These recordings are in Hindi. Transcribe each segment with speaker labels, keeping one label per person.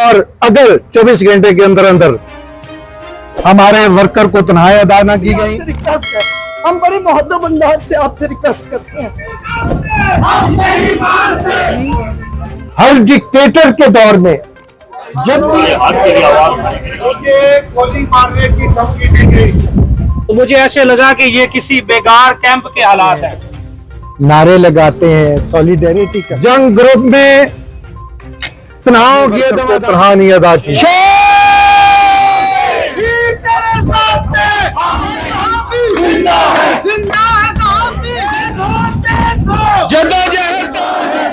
Speaker 1: और अगर 24 घंटे के अंदर अंदर हमारे वर्कर को तनख्वाह अदा न की गई,
Speaker 2: हम बड़ी मोहब्बत अंदाज से आपसे रिक्वेस्ट करते हैं।
Speaker 1: हर डिक्टेटर के दौर में जब
Speaker 3: गोली मारने की धमकी दी गई तो मुझे ऐसे लगा कि ये किसी बेकार कैंप के हालात हैं।
Speaker 1: नारे लगाते हैं सॉलिडेरिटी का, जंग ग्रुप में तनाव की तनख्वाह नहीं अदा की।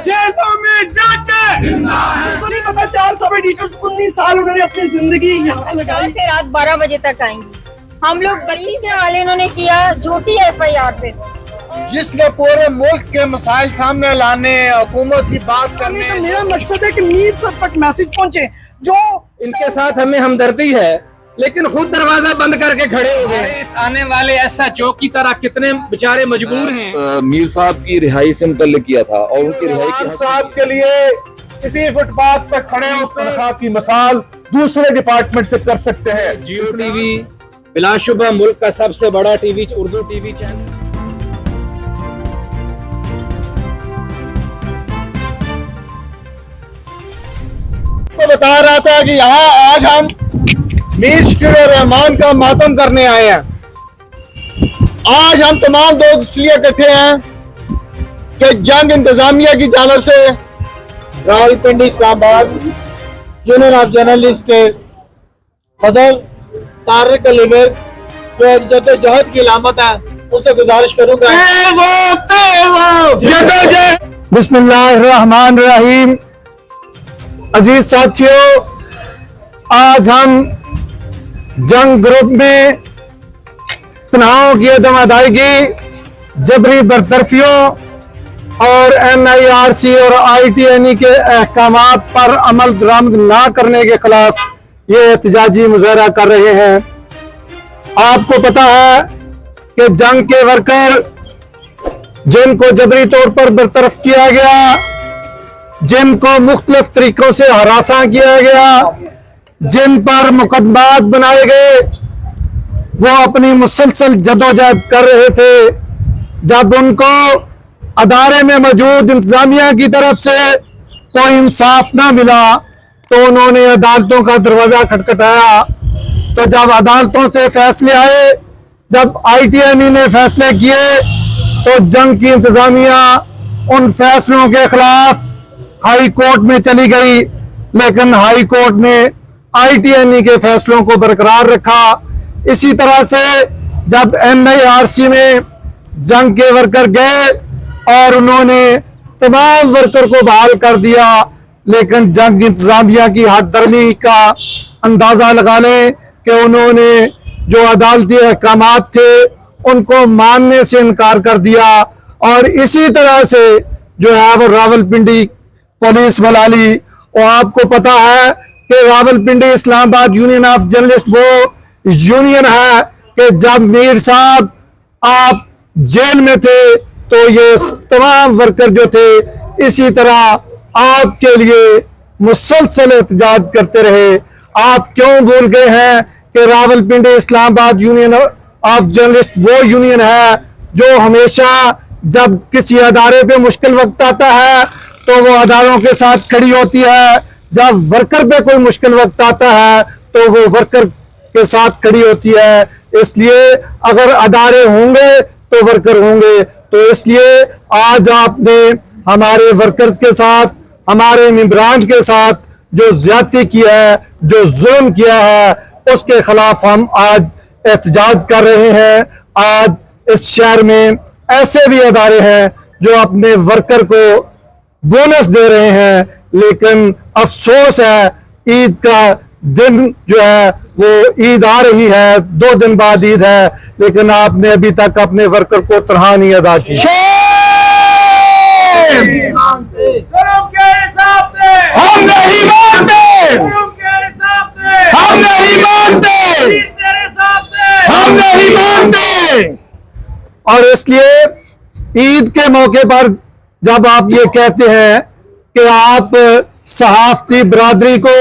Speaker 3: जेलों में जाके
Speaker 2: 4 सब एडिटर्स 19 साल उन्होंने अपनी जिंदगी यहाँ लगाई।
Speaker 4: से रात 12 बजे तक आएंगी। हम लोग 32 के वाले इन्होंने किया झूठी FIR पे,
Speaker 5: जिसने पूरे मुल्क के मसाइल सामने लाने, हुकूमत की बात करने।
Speaker 2: तो मेरा मकसद है कि मीर सब तक मैसेज पहुंचे। जो
Speaker 6: इनके साथ हमें हमदर्दी है, लेकिन खुद दरवाजा बंद करके खड़े हो गए। इस आने वाले SHO की तरह कितने बेचारे मजबूर हैं।
Speaker 7: मीर साहब की रिहाई से मुतल्लिक किया था और उनकी रिहाई के
Speaker 3: साहब के लिए किसी फुटपाथ पर खड़े होकर तनख्वाह की मिसाल दूसरे डिपार्टमेंट से कर सकते हैं।
Speaker 6: जियो TV बिलाशुबा मुल्क का सबसे बड़ा टीवी उर्दू टीवी चैनल।
Speaker 5: तो बता रहा था कि यहाँ आज हम मीर शकील रहमान का मातम करने आए हैं। आज हम तमाम दोस्त इसलिए इकट्ठे हैं कि जंग इंतजामिया की जानब से Rawalpindi Islamabad union of journalist के सदर तारिक अली मिर्ग जो एक जद्दोजहद की अलामत है, उससे गुजारिश करूंगा।
Speaker 1: बिस्मिल्लाहिर्रहमानिर्रहीम। अजीज साथियों, आज हम जंग ग्रुप में तनाव की अदम अदायगी, जबरी बरतरफियों और NIRC और ITNE के अहकामात पर अमल दरामद ना करने के खिलाफ ये एहतजाजी मुजाहरा कर रहे हैं। आपको पता है कि जंग के वर्कर जिनको जबरी तौर पर बरतरफ किया गया, जिनको मुख्तलिफ तरीकों से हरासा किया गया, जिन पर मुकदमात बनाए गए, वो अपनी मुसलसल जदोजहद कर रहे थे। जब उनको अदारे में मौजूद इंतजामिया की तरफ से कोई इंसाफ ना मिला तो उन्होंने अदालतों का दरवाजा खटखटाया। तो जब अदालतों से फैसले आए, जब ITNE ने फैसले किए, तो जंग की इंतजामिया उन फैसलों के खिलाफ हाई कोर्ट में चली गई, लेकिन हाई कोर्ट ने ITNE के फैसलों को बरकरार रखा। इसी तरह से जब NIRC में जंग के वर्कर गए और उन्होंने तमाम वर्कर को बहाल कर दिया, लेकिन जंग इंतजामिया की हद दर्मी का अंदाजा लगा लें कि उन्होंने जो अदालती अहकामात थे उनको मानने से इनकार कर दिया। और इसी तरह से जो है वो रावलपिंडी पुलिस मलाली, और आपको पता है कि Rawalpindi Islamabad union of journalist वो यूनियन है कि जब मीर साहब आप जेल में थे तो ये तमाम वर्कर जो थे इसी तरह आपके लिए मुसलसल एहतजाज करते रहे। आप क्यों भूल गए हैं कि Rawalpindi Islamabad union of journalist वो यूनियन है जो हमेशा जब किसी अदारे पे मुश्किल वक्त आता है तो वो अदारों के साथ खड़ी होती है, जब वर्कर पे कोई मुश्किल वक्त आता है तो वो वर्कर के साथ खड़ी होती है। इसलिए अगर अदारे होंगे तो वर्कर होंगे। तो इसलिए आज आपने हमारे वर्कर्स के साथ, हमारे मेंबरान के साथ जो ज्यादती किया है, जो जुल्म किया है, उसके खिलाफ हम आज एहतजाज कर रहे हैं। आज इस शहर में ऐसे भी अदारे हैं जो अपने वर्कर को बोनस दे रहे हैं, लेकिन अफसोस है ईद का दिन जो है वो ईद आ रही है, 2 दिन बाद ईद है, लेकिन आपने अभी तक अपने वर्कर को तनख्वाह नहीं अदा की।
Speaker 5: हम नहीं मानते, हम नहीं मानते, हम नहीं मानते।
Speaker 1: और इसलिए ईद के मौके पर जब आप ये कहते हैं कि आप सहाफती बरादरी को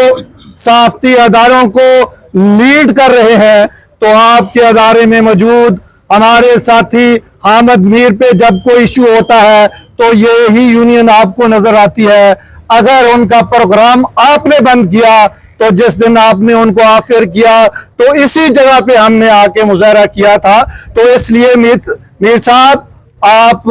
Speaker 1: सहाफ़ती अदारों को लीड कर रहे हैं, तो आपके अदारे में मौजूद हमारे साथी हामिद मीर पे जब कोई इशू होता है तो यही यूनियन आपको नजर आती है। अगर उनका प्रोग्राम आपने बंद किया तो जिस दिन आपने उनको ऑफर किया तो इसी जगह पे हमने आके मुजाहरा किया था। तो इसलिए मीर साहब आप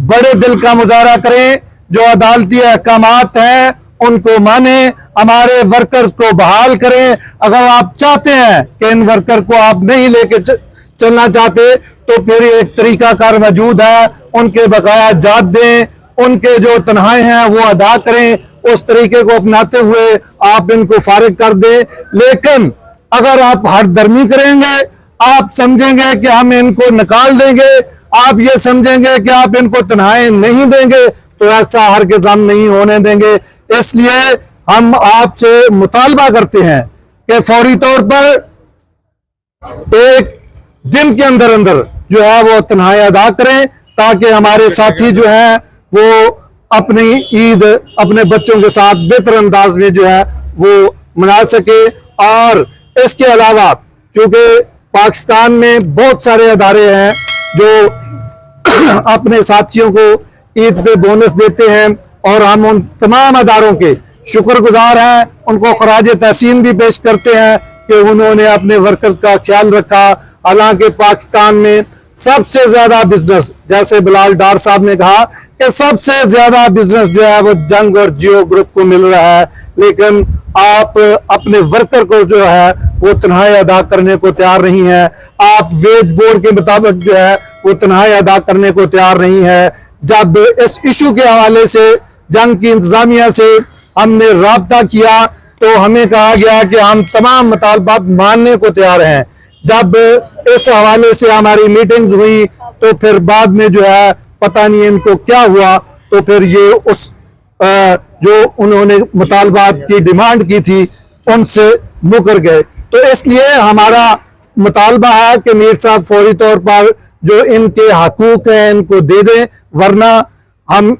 Speaker 1: बड़े दिल का मुजाहरा करें, जो अदालती अहकामात हैं उनको माने, हमारे वर्कर्स को बहाल करें। अगर आप चाहते हैं कि इन वर्कर को आप नहीं लेके चलना चाहते तो फिर एक तरीकाकार मौजूद है, उनके बकाया जात दें, उनके जो तनहाई हैं वो अदा करें, उस तरीके को अपनाते हुए आप इनको फारिग कर दें। लेकिन अगर आप हरदर्मी करेंगे, आप समझेंगे कि हम इनको निकाल देंगे, आप ये समझेंगे कि आप इनको तनहाई नहीं देंगे, तो ऐसा हरगिज़ हम नहीं होने देंगे। इसलिए हम आपसे मुतालबा करते हैं कि फौरी तौर पर एक दिन के अंदर अंदर जो है वो तनहाई अदा करें, ताकि हमारे साथी जो है वो अपनी ईद अपने बच्चों के साथ बेहतर अंदाज में जो है वो मना सके। और इसके अलावा चूंकि पाकिस्तान में बहुत सारे अदारे हैं जो अपने साथियों को ईद पे बोनस देते हैं, और हम उन तमाम अदारों के शुक्रगुजार हैं, उनको खराज तहसीन भी पेश करते हैं कि उन्होंने अपने वर्कर्स का ख्याल रखा। हालांकि पाकिस्तान में सबसे ज्यादा बिजनेस, जैसे बिलाल डार साहब ने कहा कि सबसे ज्यादा बिजनेस जो है वो जंग और जियो ग्रुप को मिल रहा है, लेकिन आप अपने वर्कर को जो है वो तनहाई अदा करने को तैयार नहीं है। आप वेज बोर्ड के मुताबिक जो है वो तनहाई अदा करने को तैयार नहीं है। जब इस इशू के हवाले से जंग की इंतजामिया से हमने राब्ता किया तो हमें कहा गया कि हम तमाम मुतालबात मानने को तैयार हैं। जब इस हवाले से हमारी मीटिंग्स हुई तो फिर बाद में जो है पता नहीं इनको क्या हुआ, तो फिर ये उस जो उन्होंने मुतालबात की डिमांड की थी उनसे मुकर गए। तो इसलिए हमारा मुतालबा है कि मीर साहब फौरी तौर पर जो इनके हकूक हैं इनको दे दें, वरना हम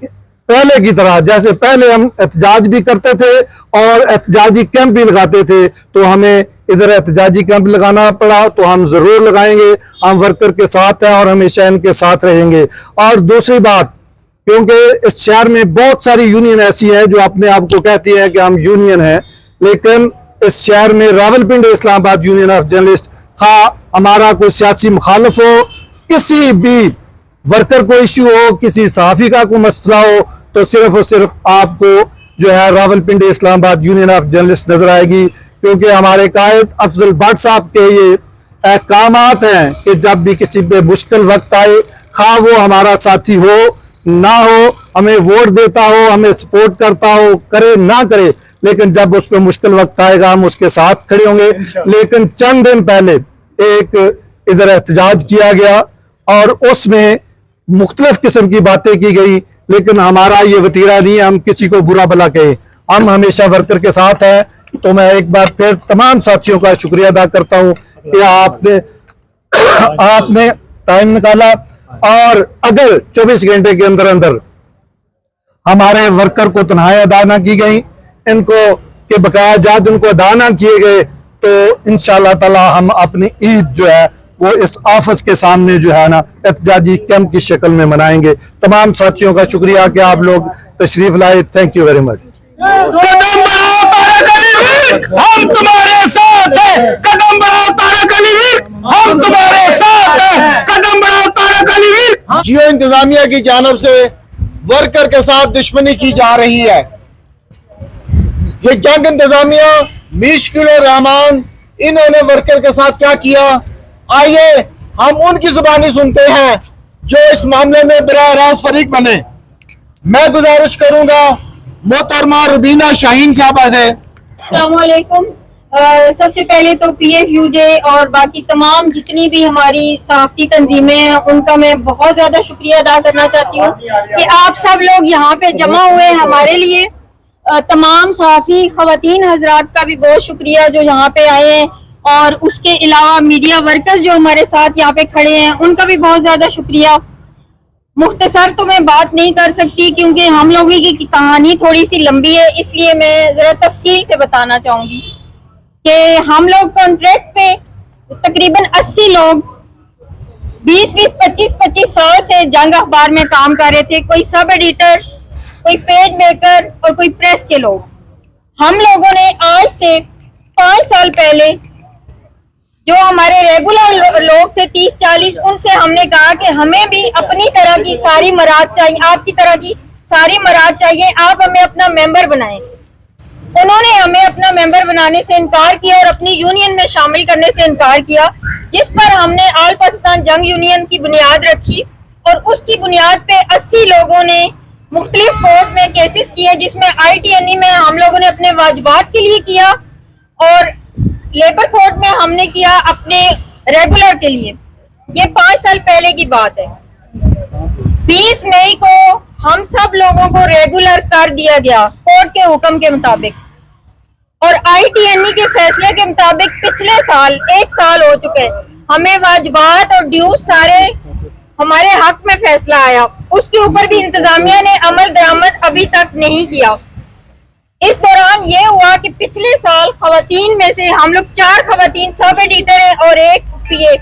Speaker 1: पहले की तरह, जैसे पहले हम एहतजाज भी करते थे और एहतजाजी कैंप भी लगाते थे, तो हमें इधर एहतजाजी कैंप लगाना पड़ा तो हम जरूर लगाएंगे। हम वर्कर के साथ हैं और हमेशा इनके साथ रहेंगे। और दूसरी बात, क्योंकि इस शहर में बहुत सारी यूनियन ऐसी है जो अपने आप को कहती है कि हम यूनियन है, लेकिन इस शहर में Rawalpindi Islamabad union of journalist खा हमारा कोई सियासी मुखालिफ हो, किसी भी वर्कर को इश्यू हो, किसी सहाफ़ी का कोई मसला हो, तो सिर्फ और सिर्फ आपको जो है Rawalpindi Islamabad union of journalist नजर आएगी। क्योंकि हमारे कायद अफजल भट्ट साहब के ये अहकामात हैं कि जब भी किसी पे मुश्किल वक्त आए, खा वो हमारा साथी हो ना हो, हमें वोट देता हो, हमें सपोर्ट करता हो, करे ना करे, लेकिन जब उस पर मुश्किल वक्त आएगा हम उसके साथ खड़े होंगे। लेकिन चंद दिन पहले एक इधर एहतजाज किया गया और उसमें मुख्तलिफ किस्म की बातें की गई, लेकिन हमारा ये वतीरा नहीं है हम किसी को बुरा भला कहें, हम हमेशा वर्कर के साथ हैं। तो मैं एक बार फिर तमाम साथियों का शुक्रिया अदा करता हूं कि आपने टाइम निकाला, और अगर 24 घंटे के अंदर अंदर हमारे वर्कर को तनहाई अदा ना की गई, इनको के बकाया जात उनको अदा ना किए गए, तो इंशाअल्लाह ताला हम अपनी ईद जो है वो इस आफत के सामने जो है ना एहतजाजी कैंप की शक्ल में मनाएंगे। तमाम साथियों का शुक्रिया कि आप लोग तशरीफ लाए। Thank you very much.
Speaker 5: कदम बढ़ाओ तारक अली वीर, हम तुम्हारे साथ हैं। कदम बढ़ाओ तारक अली वीर, हम तुम्हारे साथ हैं। कदम बढ़ाओ तारक अली वीर। जियो इंतजामिया की जानिब से वर्कर के साथ दुश्मनी की जा रही है। ये जंग इंतजामिया मुश्किल और रहमान, इन्होंने वर्कर के साथ क्या किया, आइए हम उनकी जुबानी सुनते हैं जो इस मामले में बराह रास्त फरीक बने। मैं गुजारिश करूंगा मोहतरमा रुबीना शाहीन साहबा से।
Speaker 4: अस्सलामुअलैकुम। सबसे पहले तो PFUJ और बाकी तमाम जितनी भी हमारी सहाफ़ती तंजीमें हैं उनका मैं बहुत ज्यादा शुक्रिया अदा करना चाहती हूँ कि आप सब लोग यहाँ पे जमा हुए हमारे लिए। तमाम सहाफ़ी ख़वातीन हजरात का भी बहुत शुक्रिया जो यहाँ पे आए हैं, और उसके अलावा मीडिया वर्कर्स जो हमारे साथ यहाँ पे खड़े हैं उनका भी बहुत ज्यादा शुक्रिया। मुख्तसर तो मैं बात नहीं कर सकती क्योंकि हम लोगों की कहानी थोड़ी सी लंबी है, इसलिए मैं जरा तफसील से बताना चाहूंगी कि हम लोग कॉन्ट्रैक्ट पे तकरीबन 80 लोग 20-25 साल से जंग अखबार में काम कर रहे थे। कोई सब एडिटर, कोई पेज मेकर और कोई प्रेस के लोग। हम लोगों ने आज से 5 साल पहले जो हमारे रेगुलर लोग थे 30-40, उनसे हमने कहा कि हमें भी अपनी तरह की सारी मराद चाहिए, आपकी तरह की सारी मराद चाहिए, आप हमें अपना मेंबर बनाएं। उन्होंने हमें अपना मेंबर बनाने से इनकार किया और अपनी यूनियन में शामिल करने से इनकार किया, जिस पर हमने ऑल पाकिस्तान जंग यूनियन की बुनियाद रखी और उसकी बुनियाद पे 80 लोगों ने मुख्तलिफ कोर्ट में केसेस किए, जिसमें ITNE में हम लोगों ने अपने वाजिबात के लिए किया और लेबर कोर्ट में हमने किया अपने रेगुलर के लिए। ये 5 साल पहले की बात है। 20 मई को हम सब लोगों को रेगुलर कर दिया गया कोर्ट के हुक्म के मुताबिक, और ITNE के फैसले के मुताबिक पिछले साल 1 साल हो चुके, हमें वाजिबात और ड्यूज सारे हमारे हक में फैसला आया, उसके ऊपर भी इंतजामिया ने अमल दरामद अभी तक नहीं किया। इस दौरान ये हुआ कि पिछले साल खवातीन में से हम लोग 4 खवातीन सब एडिटर हैं और 1 PA,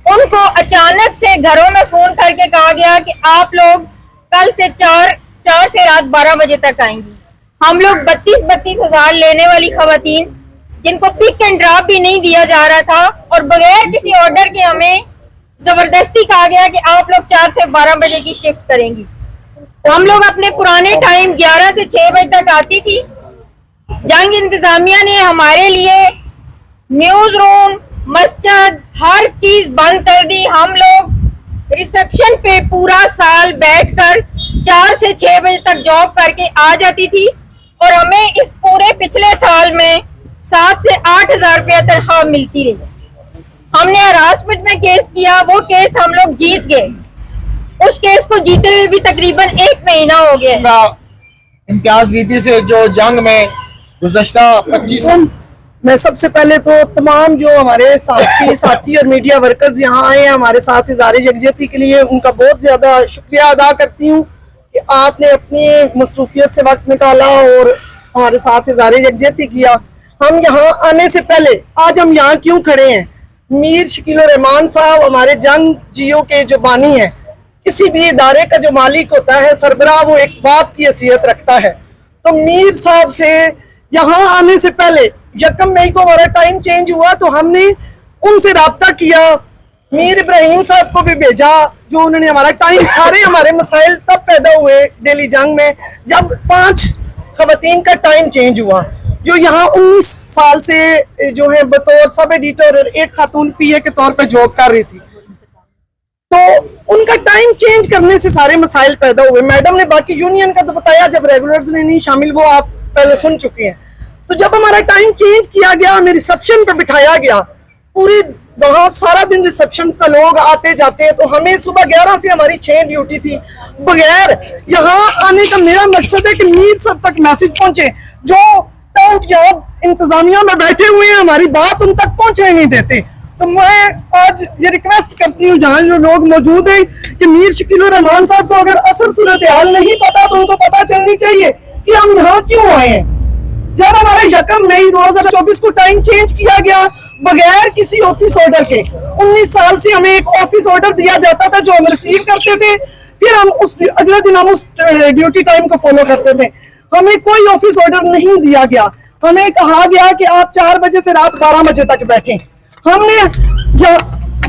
Speaker 4: उनको अचानक से घरों में फोन करके कहा गया कि आप लोग कल से 4 से रात 12 बजे तक आएंगी। हम लोग 32 हज़ार लेने वाली खवातीन, जिनको पिक एंड ड्रॉप भी नहीं दिया जा रहा था और बगैर किसी ऑर्डर के हमें जबरदस्ती कहा गया कि आप लोग 4 से 12 बजे की शिफ्ट करेंगी। तो हम लोग अपने पुराने टाइम 11 से 6 बजे तक आती थी। जंग इंतजामिया ने हमारे लिए न्यूज रूम, मस्जिद, हर चीज बंद कर दी। हम लोग रिसेप्शन पे पूरा साल बैठकर 4 से 6 बजे तक जॉब करके आ जाती थी और हमें इस पूरे पिछले साल में 7 से 8 हज़ार रुपया तनख्वाह मिलती रही। हमने हरासमेंट में केस किया, वो केस हम लोग जीत गए। उस केस को जीते हुए भी तकरीबन 1 महीना हो गया।
Speaker 5: इम्तियाज बीबी से जो जंग में गुज़श्ता 25
Speaker 2: मैं सबसे पहले तो तमाम जो हमारे साथी और मीडिया वर्कर्स यहाँ आए हैं हमारे साथ इज़हार यकजहती के लिए, उनका बहुत ज्यादा शुक्रिया अदा करती हूँ कि आपने अपनी मसरूफियत से वक्त निकाला और हमारे साथ इज़हार यकजहती किया। हम यहाँ आने से पहले आज हम यहाँ क्यों खड़े हैं? मीर शकील रहमान साहब हमारे जंग जियो के जो बानी हैं। किसी भी इदारे का जो मालिक होता है, सरबराह, वो एक बाप की हैसियत रखता है। तो मीर साहब से यहाँ आने से पहले 1 मई को हमारा टाइम चेंज हुआ तो हमने उनसे राब्ता किया, मीर इब्राहिम साहब को भी भेजा, जो उन्होंने हमारा टाइम, सारे हमारे मसाइल तब पैदा हुए डेली जंग में जब 5 खवातीन का टाइम चेंज हुआ, जो यहाँ 19 साल से जो है बतौर सब एडिटर और 1 खातून PA के तौर पे जॉब कर रही थी। तो उनका टाइम चेंज करने से सारे मसाइल पैदा हुए। मैडम ने बाकी यूनियन का तो बताया, जब रेगुलर्स ने नहीं शामिल, वो आप पहले सुन चुके हैं। तो जब हमारा टाइम चेंज किया गया, हमें रिसेप्शन पे बिठाया गया, पूरी वहाँ सारा दिन रिसेप्शन पे लोग आते जाते, तो हमें सुबह 11 से हमारी 6 ड्यूटी थी। बगैर यहाँ आने का मेरा मकसद है कि मीर सब तक मैसेज पहुंचे, जो टाउट यहाँ इंतजामिया में बैठे हुए हैं, हमारी बात उन तक पहुंचने नहीं देते। तो मैं आज ये रिक्वेस्ट करती हूँ जहाँ जो लोग मौजूद हैं कि मीर शकील रहमान साहब को अगर असल सूरत हाल नहीं पता तो उनको पता चलनी चाहिए कि हम यहाँ क्यों आए हैं। जब हमारे 1 मई 2024 को टाइम चेंज किया गया बगैर किसी ऑफिस ऑर्डर के, 19 साल से हमें एक ऑफिस ऑर्डर दिया जाता था जो हम रिसीव करते थे, फिर हम उस अगले दिन हम उस ड्यूटी टाइम को फॉलो करते थे। हमें कोई ऑफिस ऑर्डर नहीं दिया गया। हमें कहा गया कि आप 4 बजे से रात 12 बजे तक बैठें। हमने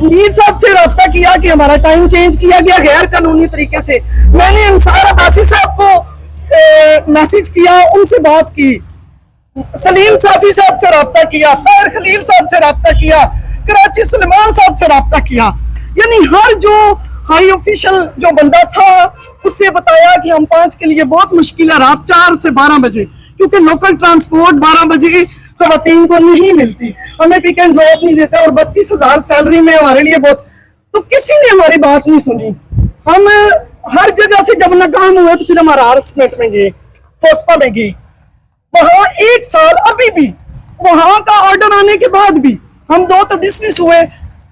Speaker 2: मीर साहब से रब्ता किया कि हमारा टाइम चेंज किया गया गैर कानूनी तरीके से। मैंने अंसार अब्बासी साहब को मैसेज किया, उनसे बात की, सलीम साफी साहब से रब्ता किया, ताहिर खलील साहब से रब्ता किया, कराची सुलेमान साहब से रब्ता किया, यानी हर जो हाई ऑफिशियल जो बंदा था उससे बताया कि हम 5 के लिए बहुत मुश्किल है रात 4 से 12 बजे, क्योंकि लोकल ट्रांसपोर्ट 12 बजे खवातीन को नहीं मिलती, हमें पिक एंड ड्रॉप नहीं देता और 32 हज़ार सैलरी में हमारे लिए बहुत। तो किसी ने हमारी बात नहीं सुनी। हम हर जगह से जब नाकाम हुए तो फिर हमारा हरासमेंट में गए, फोस्पा में गए, वहां 1 साल अभी भी वहां का ऑर्डर आने के बाद भी हम 2 तो डिसमिस हुए,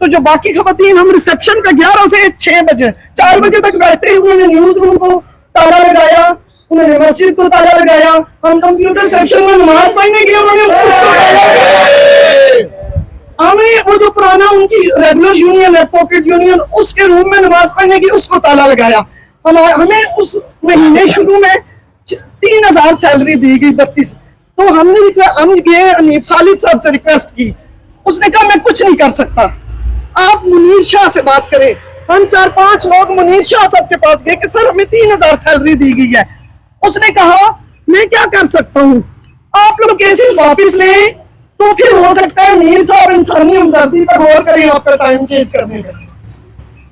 Speaker 2: तो जो बाकी खवातीन हम रिसेप्शन पे 11 से 6 बजे 4 बजे तक बैठे, उन्होंने न्यूज रूम को ताला लगाया, उन्होंने मस्जिद को ताला लगाया, हम कंप्यूटर सेक्शन में नमाज पढ़ने गए, उन्होंने उसको ताला लगाया। हमें वो जो पुराना उनकी रेगुलर यूनियन है, पॉकेट यूनियन, उसके रूम में नमाज पढ़ने की उसको ताला लगाया। हमें उस महीने शुरू में 3000 सैलरी दी गई 32। तो हम गए खालिद साहब से रिक्वेस्ट की, उसने कहा मैं कुछ नहीं कर सकता, आप मुनीर शाह से बात करें। हम 4-5 लोग मुनीर शाह साहब के पास गए कि सर हमें 3000 सैलरी दी गई है। उसने कहा मैं क्या कर सकता हूँ, आप लोग केसेस वापिस लें, तो फिर हो सकता है मीर साहब इंसानी हमदर्दी पर गौर करें आपका टाइम चेंज करने में।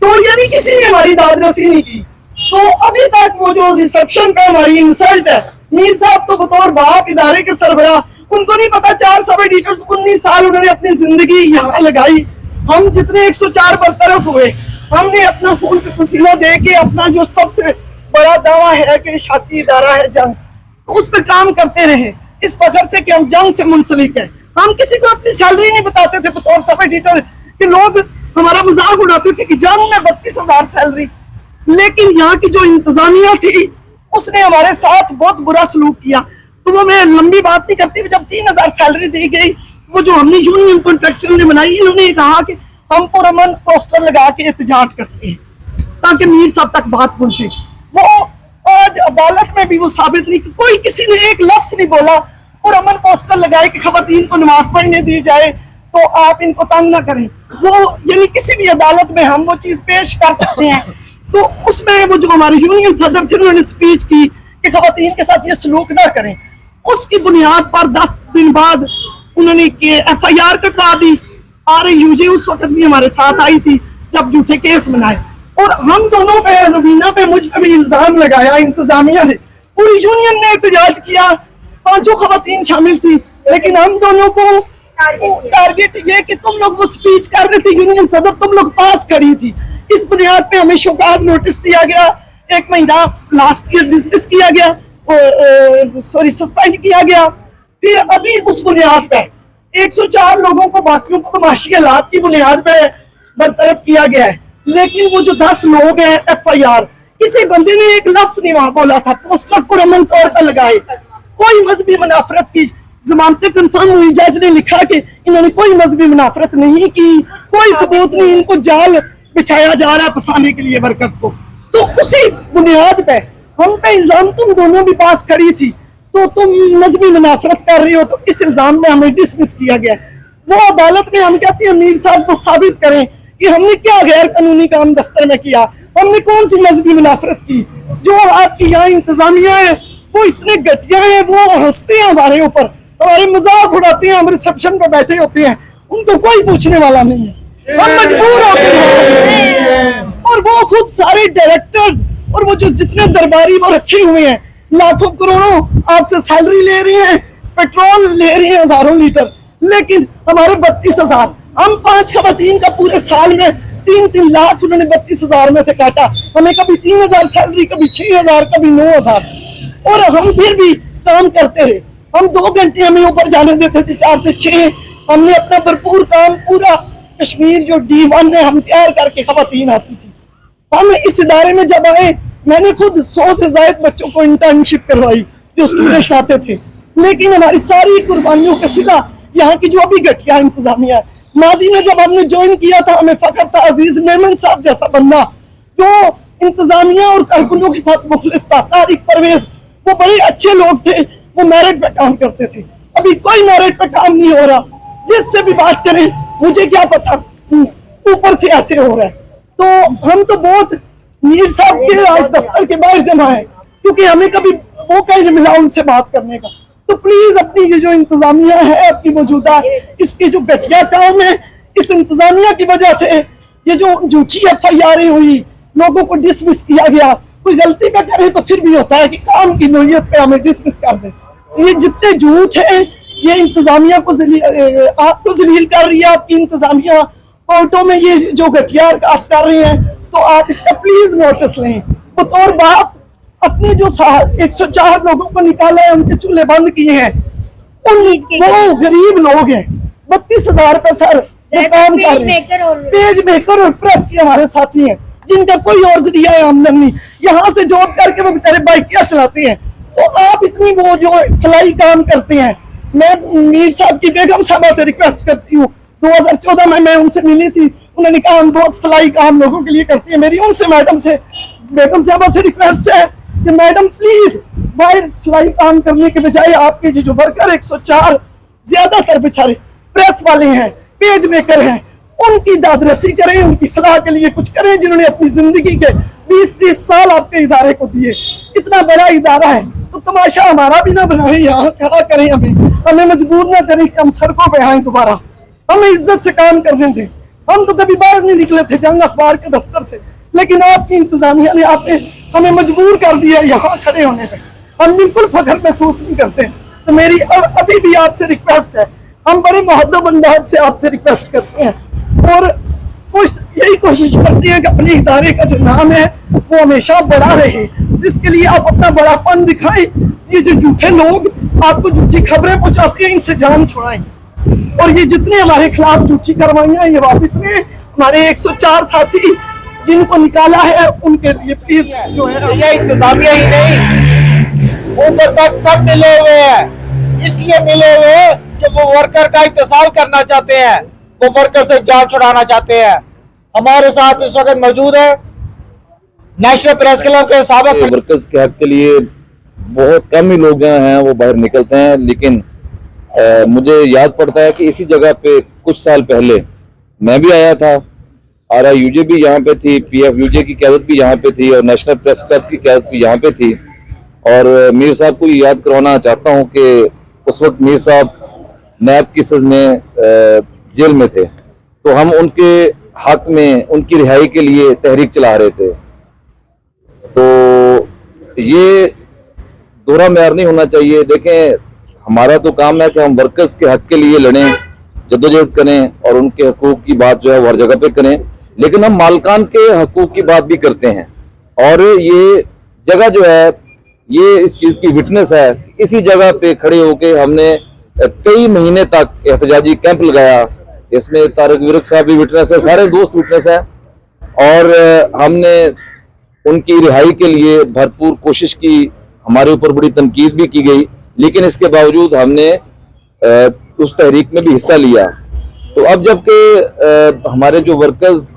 Speaker 2: तो यानी किसी ने हमारी दादरसी नहीं की। तो अभी तक वो जो रिसेप्शन पे हमारी इंसल्ट है, मीर साहब तो बतौर बाप इदारे के सरबरा, उनको नहीं पता 4 सब एडिटर्स 19 साल उन्होंने अपनी जिंदगी यहाँ लगाई। हम जितने 104 बरतरफ हुए, हमने अपना खून का पसीना दे के अपना जो सबसे बड़ा दावा है कि शाती इदारा है जंग, तो उस पर काम करते रहे इस फखर से कि हम जंग से मुंसलिक है। हम किसी को अपनी सैलरी नहीं बताते थे बतौर सब एडिटर, कि लोग हमारा मजाक उड़ाते थे कि जंग में 32,000 सैलरी। लेकिन यहाँ की जो इंतजामिया थी उसने हमारे साथ बहुत बुरा सलूक किया। तो वो मैं लंबी बात नहीं करती, जब 3000 सैलरी दी गई, वो जो हमने यूनियन कॉन्ट्रैक्टर ने बनाई, इन्होंने कहा कि हम पुरअमन पोस्टर लगा के एहतजाज करते हैं ताकि मीर साहब तक बात पहुंचे। वो आज अदालत में भी वो साबित नहीं, कोई किसी ने एक लफ्ज नहीं बोला पुरअमन पोस्टर लगाए कि खवातीन को नमाज पढ़ने दी जाए तो आप इनको तंग ना करें। वो यानी किसी भी अदालत में हम वो चीज पेश कर सकते हैं। तो उसमें वो जो हमारे यूनियन सदर थे, उन्होंने स्पीच की कि खवातीन के साथ ये सलूक ना करें। उसकी बुनियाद पर 10 दिन बाद उन्होंने FIR कटवा दी। RUJ उस वक्त भी हमारे साथ आई थी जब झूठे केस बनाए, और हम दोनों पे, रवीना पे, मुझ पे भी इल्जाम लगाया इंतजामिया ने। पूरी यूनियन ने एहतजाज किया, 5 खवातीन शामिल थी, लेकिन हम दोनों को टारगेट ये कि तुम लोग वो स्पीच कर रहे थे यूनियन सदर, तुम लोग पास करी थी। इस बुनियाद पे हमें शोकाज नोटिस दिया गया, 1 महीना लास्ट ईयर डिसमिस किया गया, सस्पेंड किया गया। फिर अभी उस बुनियाद पे 104 लोगों को, बाकियों को तमाशी हालात की बुनियाद पे बरतरफ किया गया है। लेकिन वो जो 10 लोग हैं FIR, किसी बंदे ने एक लफ्ज नहीं वहां बोला था, पोस्टर पुरअमन तौर पर लगाए, कोई मजहबी मुनाफरत की जमानतें कंफर्म हुई, जज ने लिखा कि इन्होंने कोई मजहबी मुनाफरत नहीं की, कोई सबूत नहीं, इनको जाल बिछाया जा रहा है फंसाने के लिए वर्कर्स को। तो उसी बुनियाद पे हम पे इल्जाम, तुम दोनों भी पास खड़ी थी, तो तुम मजहबी मुनाफरत कर रही हो, तो इस इल्जाम में हमें डिसमिस किया गया। वो अदालत में हम कहते हैं मीर साहब को साबित करें कि हमने क्या गैर कानूनी काम दफ्तर में किया, हमने कौन सी मजहबी मुनाफरत की। जो आपकी यहाँ इंतजामिया है वो इतने घटिया है, वो हंसते हैं हमारे ऊपर, हमारे मजाक उड़ाते हैं, हम रिसेप्शन पे बैठे होते हैं, उनको कोई पूछने वाला नहीं है, हम मजबूर होते हैं। और वो खुद सारे डायरेक्टर्स और वो जो जितने दरबारी वो रखे हुए हैं, लाखों करोड़ों आपसे सैलरी ले रहे हैं, पेट्रोल ले रहे हैं हजारों लीटर, लेकिन हमारे 32,000, हम 5 खवातीन का पूरे साल में 3-3 लाख उन्होंने 32,000 में से काटा। हमें कभी 3,000 सैलरी, कभी 6,000, कभी 9,000, और हम फिर भी काम करते रहे। हम 2 घंटे हमें ऊपर जाने देते थे, 4 से 6। हमने अपना भरपूर काम, पूरा कश्मीर जो D1 है हम तैयार करके खवातीन आती थी। हम इस इदारे में जब आए, मैंने खुद 100 से ज्यादा बच्चों को इंटर्नशिप करवाई जो स्टूडेंट्स आते थे। लेकिन हमारी सारी कुर्बानियों का सिला यहाँ की जो अभी घटिया इंतजामिया है। माजी में जब हमने ज्वाइन किया था, हमें फख्र था अजीज मेमन साहब जैसा बंदा जो इंतजामिया और कारकुनों के साथ मुखलिस था। तारिक परवेज, वो बड़े अच्छे लोग थे, वो मेरिट पे काम करते थे। अभी कोई मेरिट पे काम नहीं हो रहा, जिससे भी बात करें मुझे क्या पता, ऊपर से ऐसे हो रहा है। तो हम तो बहुत मीर साहब के आज दफ्तर के बाहर जमा है, क्योंकि हमें कभी मौका ही नहीं मिला उनसे बात करने का। तो प्लीज अपनी ये जो इंतजामिया है आपकी मौजूदा, इसके जो घटिया काम है, इस इंतजामिया की वजह से ये जो झूठी FIR हुई, लोगों को डिसमिस किया गया। कोई गलती पे करे तो फिर भी होता है कि काम की नोयत पे हमें डिसमिस कर दे। ये जितने झूठ है, ये इंतजामिया को आपको जलील कर रही है। आपकी इंतजामिया कोर्टों में ये जो घटिया कर रहे हैं, तो आप इसका प्लीज नोटिस लें। बतौर बाप अपने जो 104 लोगों को निकाला है, उनके चूल्हे बंद किए हैं, वो गरीब लोग हैं। 32,000 रुपए सर जो काम कर रहे हैं, पेज मेकर और प्रेस के हमारे साथी हैं जिनका कोई और जरिया है आमदनी नहीं, यहाँ से जॉब करके वो बेचारे बाइकियां चलाते हैं। तो आप इतनी वो जो फलाई काम करते हैं, मैं मीर साहब की बेगम साहबा से रिक्वेस्ट करती हूँ, 2014 में मैं उनसे मिली थी, उन्होंने कहा हम बहुत फलाई काम लोगों के लिए करती है। मेरी उनसे मैडम से बेगम साहबा से रिक्वेस्ट है कि मैडम प्लीज बाहर फलाई काम करने के बजाय आपके जो वर्कर 104 ज्यादातर बेचारे प्रेस वाले हैं, पेज मेकर हैं, उनकी दादरसी करें, उनकी फलाह के लिए कुछ करें, जिन्होंने अपनी जिंदगी के 20-30 साल आपके इदारे को दिए। इतना बड़ा इदारा है तो तमाशा हमारा भी ना बनाए, यहाँ खड़ा करें, हमें मजबूर ना करें कि हम सड़कों पे आए दोबारा, हमें इज्जत से काम करने दें। हम तो कभी बाहर नहीं निकले थे जंग अखबार के दफ्तर से, लेकिन आपकी इंतजामिया ने आपने हमें मजबूर कर दिया यहाँ खड़े होने पे। हम बिल्कुल फख्र महसूस नहीं करते। तो मेरी अभी भी आपसे रिक्वेस्ट है, हम बड़े मुहद्दब अंदाज से आपसे रिक्वेस्ट करते हैं और यही कोशिश करते हैं कि अपने इदारे का जो नाम है वो हमेशा बड़ा रहे, जिसके लिए आप अपना बड़ापन दिखाएं। ये जो झूठे लोग आपको झूठी खबरें पहुंचाते हैं, इनसे जान छुड़ाएं। और ये जितने हमारे खिलाफ झूठी कार्रवाइयां ये वापस लें। हमारे 104 साथी जिनको निकाला है उनके लिए प्लीज जो है,
Speaker 5: ये इंतजामिया ही नहीं, ऊपर तक सब मिले हुए हैं। इसलिए मिले हुए हैं कि वो वर्कर का इत्तेसाल करना चाहते हैं, वो वर्कर से जान छुड़ाना चाहते हैं। हमारे साथ इस वक्त मौजूद है नेशनल प्रेस क्लब के साबिक
Speaker 7: वर्कर्स के हक के लिए बहुत कम ही लोग हैं वो बाहर निकलते हैं, लेकिन मुझे याद पड़ता है कि इसी जगह पे कुछ साल पहले मैं भी आया था, RIUJ भी यहाँ पे थी, PFUJ की क़यादत भी यहाँ पे थी और नेशनल प्रेस क्लब की क़यादत भी यहाँ पे थी। और मीर साहब को याद करवाना चाहता हूँ कि उस वक्त मीर साहब नैब केसेस में जेल में थे, तो हम उनके हक में उनकी रिहाई के लिए तहरीक चला रहे थे। तो ये दोहरा मेयार नहीं होना चाहिए। देखें, हमारा तो काम है कि हम वर्कर्स के हक के लिए लड़ें, जद्दोजहद करें और उनके हकूक की बात जो है वो हर जगह पे करें, लेकिन हम मालकान के हकूक की बात भी करते हैं। और ये जगह जो है ये इस चीज़ की विटनेस है। इसी जगह पे खड़े होके हमने कई महीने तक एहतजाजी कैंप लगाया, इसमें तारिक विरक साहब भी विटनेस है, सारे दोस्त विटनेस है। और हमने उनकी रिहाई के लिए भरपूर कोशिश की, हमारे ऊपर बड़ी तनकीद भी की गई, लेकिन इसके बावजूद हमने उस तहरीक में भी हिस्सा लिया। तो अब जबकि हमारे जो वर्कर्स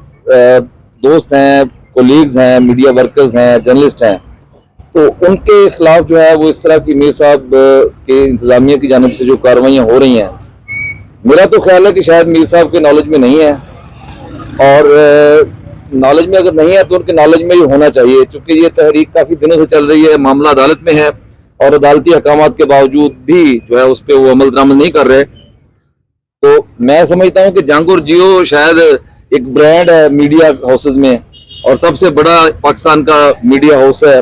Speaker 7: दोस्त हैं, कोलीग्स हैं, मीडिया वर्कर्स हैं, जर्नलिस्ट हैं, तो उनके खिलाफ जो है वो इस तरह की मीर साहब के इंतजामिया की जानिब से जो कार्रवाइयाँ हो रही हैं, मेरा तो ख्याल है कि शायद मीर साहब के नॉलेज में नहीं है। और नॉलेज में अगर नहीं है तो उनके नॉलेज में ही होना चाहिए, क्योंकि ये तहरीक काफ़ी दिनों से चल रही है, मामला अदालत में है और अदालती अहकामात के बावजूद भी जो है उस पर वो अमल दरामद नहीं कर रहे। तो मैं समझता हूँ कि जंग और जियो शायद एक ब्रांड है मीडिया हाउसेज में, और सबसे बड़ा पाकिस्तान का मीडिया हाउस है,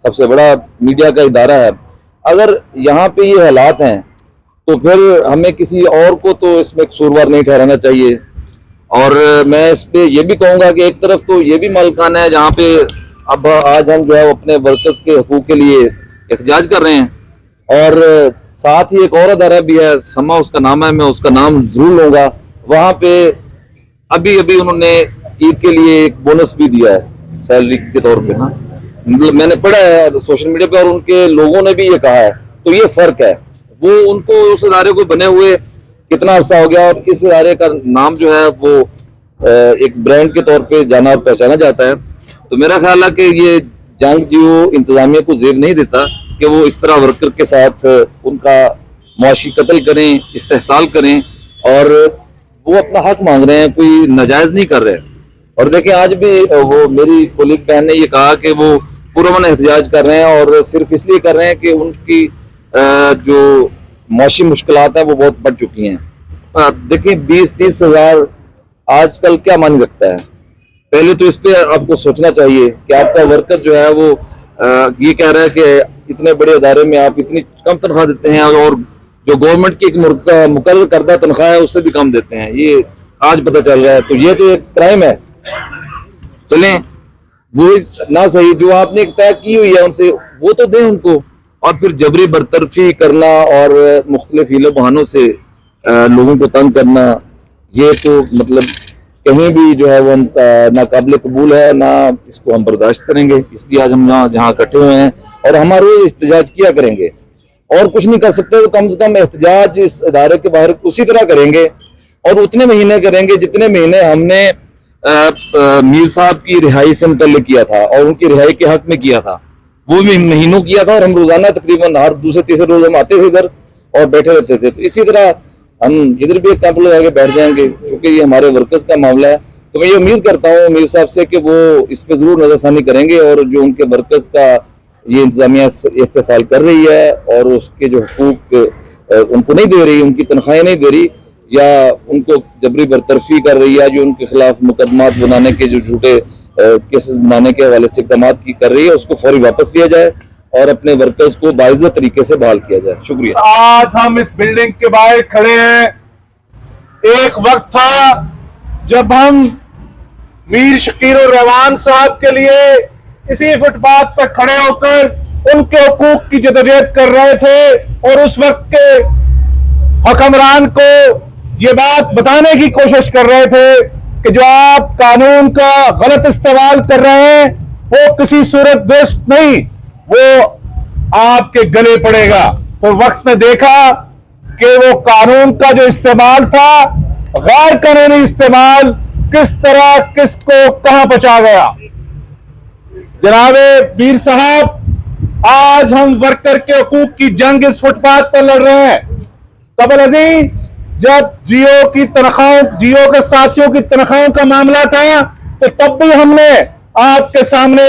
Speaker 7: सबसे बड़ा मीडिया का इदारा है। अगर यहाँ पे ये हालात हैं तो फिर हमें किसी और को तो इसमें कसूरवार नहीं ठहराना चाहिए। और मैं इस पे ये भी कहूँगा कि एक तरफ तो ये भी मालिकान है जहाँ पे अब आज हम जो है अपने वर्कर्स के हकूक़ के लिए एहतजाज कर रहे हैं, और साथ ही एक और अदारा भी है, समा उसका नाम है, मैं उसका नाम जरूर लूँगा। वहाँ पे अभी अभी उन्होंने ईद के लिए एक बोनस भी दिया है सैलरी के तौर पे ना, मैंने पढ़ा है सोशल मीडिया पे, और उनके लोगों ने भी ये कहा है। तो ये फर्क है, वो उनको उस इदारे को बने हुए कितना अर्सा हो गया, और इस इदारे का नाम जो है वो एक ब्रांड के तौर पे जाना और पहचाना जाता है। तो मेरा ख्याल है कि ये जंग जियो इंतजामिया को जेब नहीं देता कि वो इस तरह वर्कर के साथ उनका मुआशी कत्ल करें, इस्तेहसाल करें, और वो अपना हक मांग रहे हैं, कोई नाजायज नहीं कर रहे। और देखिए आज भी वो मेरी कोलीग बहन ने ये कहा कि वो पुरअमन एहतजाज कर रहे हैं, और सिर्फ इसलिए कर रहे हैं कि उनकी जो मुआशी मुश्किलात हैं वो बहुत बढ़ चुकी हैं। देखिए 20-30 हज़ार आजकल क्या मान रखता है। पहले तो इस पे आपको सोचना चाहिए कि आपका वर्कर जो है वो ये कह रहा है कि इतने बड़े इदारे में आप इतनी कम तनख्वाह देते हैं, और जो गवर्नमेंट की एक मुकर्रर करदा तनख्वाह है उससे भी कम देते हैं, ये आज पता चल रहा है। तो ये तो एक क्राइम है। चलें वो ना सही, जो आपने एक तय की हुई है उनसे वो तो दें उनको, और फिर जबरी बरतरफी करना और मुख्तलिफ हीलों बहानों से लोगों को तंग करना, ये तो मतलब कहीं भी जो है वो नाकाबिल कबूल है, ना इसको हम बर्दाश्त करेंगे। इसलिए आज हम जहाँ इकट्ठे हुए हैं और हमारे एहतजाज किया करेंगे, और कुछ नहीं कर सकते तो कम से कम एहतजाज इस इदारे के बाहर उसी तरह करेंगे, और उतने महीने करेंगे जितने महीने हमने मीर साहब की रिहाई से मुतल्लिक किया था और उनकी रिहाई के हक में किया था। वो भी महीनों किया था, और हम रोजाना तकरीबन हर दूसरे तीसरे रोज हम आते थे इधर और बैठे रहते थे। तो इसी तरह हम इधर भी एक कैंप लगा के बैठ जाएंगे, क्योंकि ये हमारे वर्कर्स का मामला है। तो मैं ये उम्मीद करता हूँ मीर साहब से कि वो इस पे जरूर नजरसानी करेंगे, और जो उनके वर्कर्स का ये इंतजामिया इस्तेसाल कर रही है और उसके जो हुकूक उनको नहीं दे रही, उनकी तनख्वाहें नहीं दे रही, या उनको जबरी बरतरफी कर रही है, जो उनके खिलाफ मुकदमात बनाने के जो झूठे केसेस बनाने के हवाले से इक़दाम की कर रही है, उसको फौरी वापस लिया जाए और अपने वर्कर्स को बाइज्जत तरीके से बहाल किया जाए। शुक्रिया।
Speaker 3: आज हम इस बिल्डिंग के बाहर खड़े हैं। एक वक्त था जब हम मीर शकीर उर रहमान साहब के लिए इसी फुटपाथ पर खड़े होकर उनके हुकूक की जदोजहद कर रहे थे, और उस वक्त के हुक्मरान को ये बात बताने की कोशिश कर रहे थे कि जो आप कानून का गलत इस्तेमाल कर रहे हैं वो किसी सूरत दुरुस्त नहीं, वो आपके गले पड़ेगा। तो वक्त ने देखा कि वो कानून का जो इस्तेमाल था, गैर कानूनी इस्तेमाल, किस तरह किसको कहां पहुंचा गया। जनाबे मीर साहब, आज हम वर्कर के हुकूक की जंग इस फुटपाथ पर लड़ रहे हैं। कबल अजी जब जियो की तनख्वाहों, जियो के साथियों की तनख्वाहों का मामला था, तो तब भी हमने आपके सामने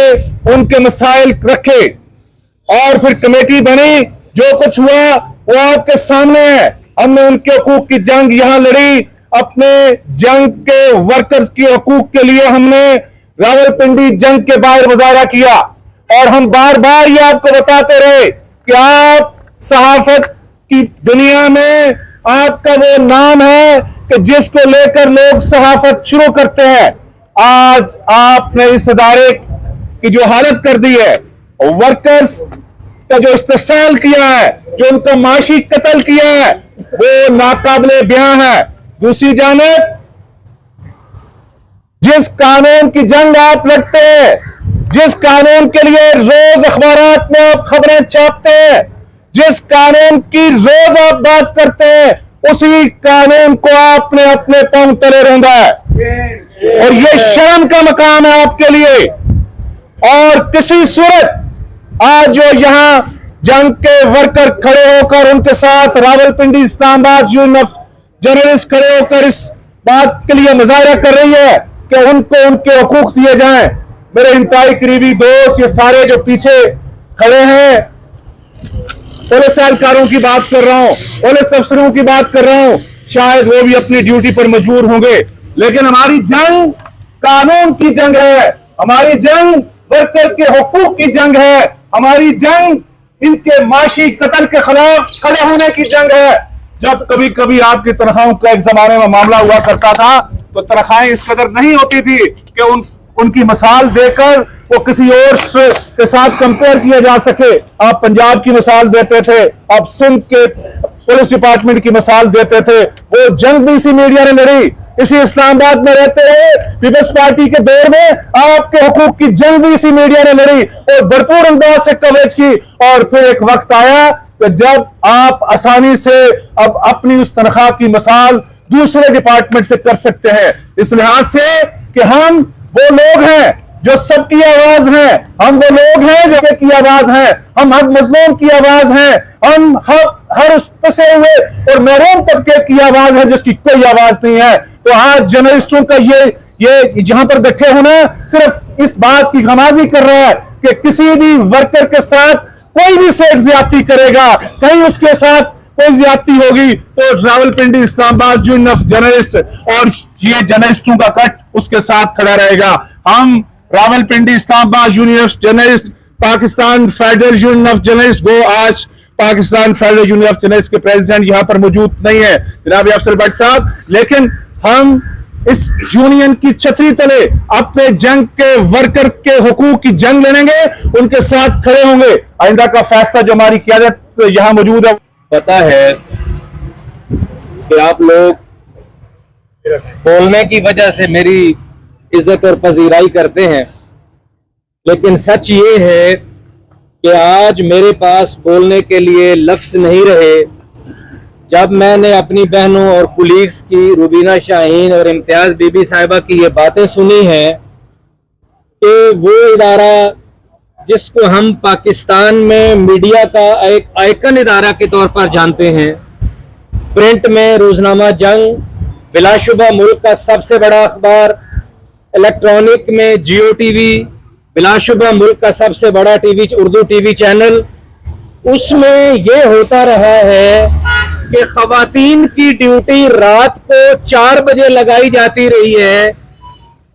Speaker 3: उनके मसाइल रखे, और फिर कमेटी बनी। जो कुछ हुआ वो आपके सामने है। हमने उनके हुकूक की जंग यहां लड़ी, अपने जंग के वर्कर्स के हुकूक के लिए हमने रावलपिंडी जंग के बाहर मुजाहरा किया, और हम बार बार ये आपको बताते रहे कि आप सहाफत की दुनिया में आपका वो नाम है कि जिसको लेकर लोग सहाफत शुरू करते हैं। आज आपने इस इदारे की जो हालत कर दी है, वर्कर्स का जो इस्तेसाल किया है, जो उनका माशी कत्ल किया है, वो नाकाबिले बयां है। दूसरी जानिब जिस कानून की जंग आप लड़ते हैं, जिस कानून के लिए रोज अखबारात में आप खबरें छापते हैं, जिस कानून की रोज आप बात करते हैं, उसी कानून को आपने अपने पांव तले रौंदा है, और ये शर्म का मकाम है आपके लिए। और किसी सूरत आज जो यहां जंग के वर्कर खड़े होकर उनके साथ Rawalpindi Islamabad union of journalist खड़े होकर इस बात के लिए मुजाहरा कर रही है कि उनको उनके हुकूक दिए जाएं। मेरे इंतहाई करीबी दोस्त, ये सारे जो पीछे खड़े हैं, पुलिस एहलकारों की बात कर रहा हूं, पुलिस अफसरों की बात कर रहा हूं, शायद वो भी अपनी ड्यूटी पर मजबूर होंगे, लेकिन हमारी जंग कानून की जंग है, हमारी जंग वर्कर के हुकूक की जंग है, हमारी जंग इनके माशी कत्ल के खिलाफ खड़े होने की जंग है। जब कभी कभी आपकी तनख्वाहों का एक जमाने में मामला हुआ करता था, तो तनख्वाहें इस कदर नहीं होती थी कि उनकी मिसाल देकर वो किसी और के साथ कंपेयर किया जा सके। आप पंजाब की मिसाल देते थे, आप सिंध के पुलिस डिपार्टमेंट की मिसाल देते थे। वो जंग भी इसी मीडिया ने लड़ी, इसी इस्लामाबाद में रहते हुए पीपल्स पार्टी के दौर में आपके हुकूक की जंग भी इसी मीडिया ने लड़ी और भरपूर अंदाज से कवरेज की। और फिर एक वक्त आया कि जब आप आसानी से अब अपनी उस तनख्वाह की मिसाल दूसरे डिपार्टमेंट से कर सकते हैं, इस लिहाज से कि हम वो लोग हैं जो सबकी आवाज हैं, हम वो लोग हैं जो की आवाज हैं, हम हर मजलूम की आवाज हैं, हम हर उस फंसे हुए और महरूम तबके की आवाज है जिसकी कोई आवाज नहीं है। तो आज जर्नलिस्टों का ये जहां पर इकट्ठे होना सिर्फ इस बात की गमाजी कर रहा है कि किसी भी वर्कर के साथ कोई भी सेठ ज्यादती करेगा, कहीं उसके साथ कोई ज्यादती होगी, तो Rawalpindi Islamabad union of journalist और ये जर्नलिस्टों का कट उसके साथ खड़ा रहेगा। हम Rawalpindi Islamabad union of journalist, Pakistan federal union of journalist गो, आज Pakistan federal union of journalist के प्रेसिडेंट यहां पर मौजूद नहीं है जनाब अफसर भट्ट साहब, लेकिन हम इस यूनियन की छतरी तले अपने जंग के वर्कर के हुकूक की जंग लड़ेंगे, उनके साथ खड़े होंगे। आइंदा का फैसला जो हमारी क़यादत यहां मौजूद है।
Speaker 7: पता है कि आप लोग
Speaker 6: बोलने की वजह से मेरी इज्जत और पजीराई करते हैं, लेकिन सच ये है कि आज मेरे पास बोलने के लिए लफ्ज नहीं रहे। जब मैंने अपनी बहनों और कुलीग्स की, रुबीना शाहीन और इम्तियाज बीबी साहिबा की ये बातें सुनी हैं कि वो इदारा जिसको हम पाकिस्तान में मीडिया का एक आइकन इदारा के तौर पर जानते हैं, प्रिंट में रोजनामा जंग बिलाशुबा मुल्क का सबसे बड़ा अखबार, इलेक्ट्रॉनिक में जियो टीवी बिलाशुबा मुल्क का सबसे बड़ा उर्दू टीवी चैनल, उसमें ये होता रहा है कि खवातीन की ड्यूटी रात को 4 बजे लगाई जाती रही है,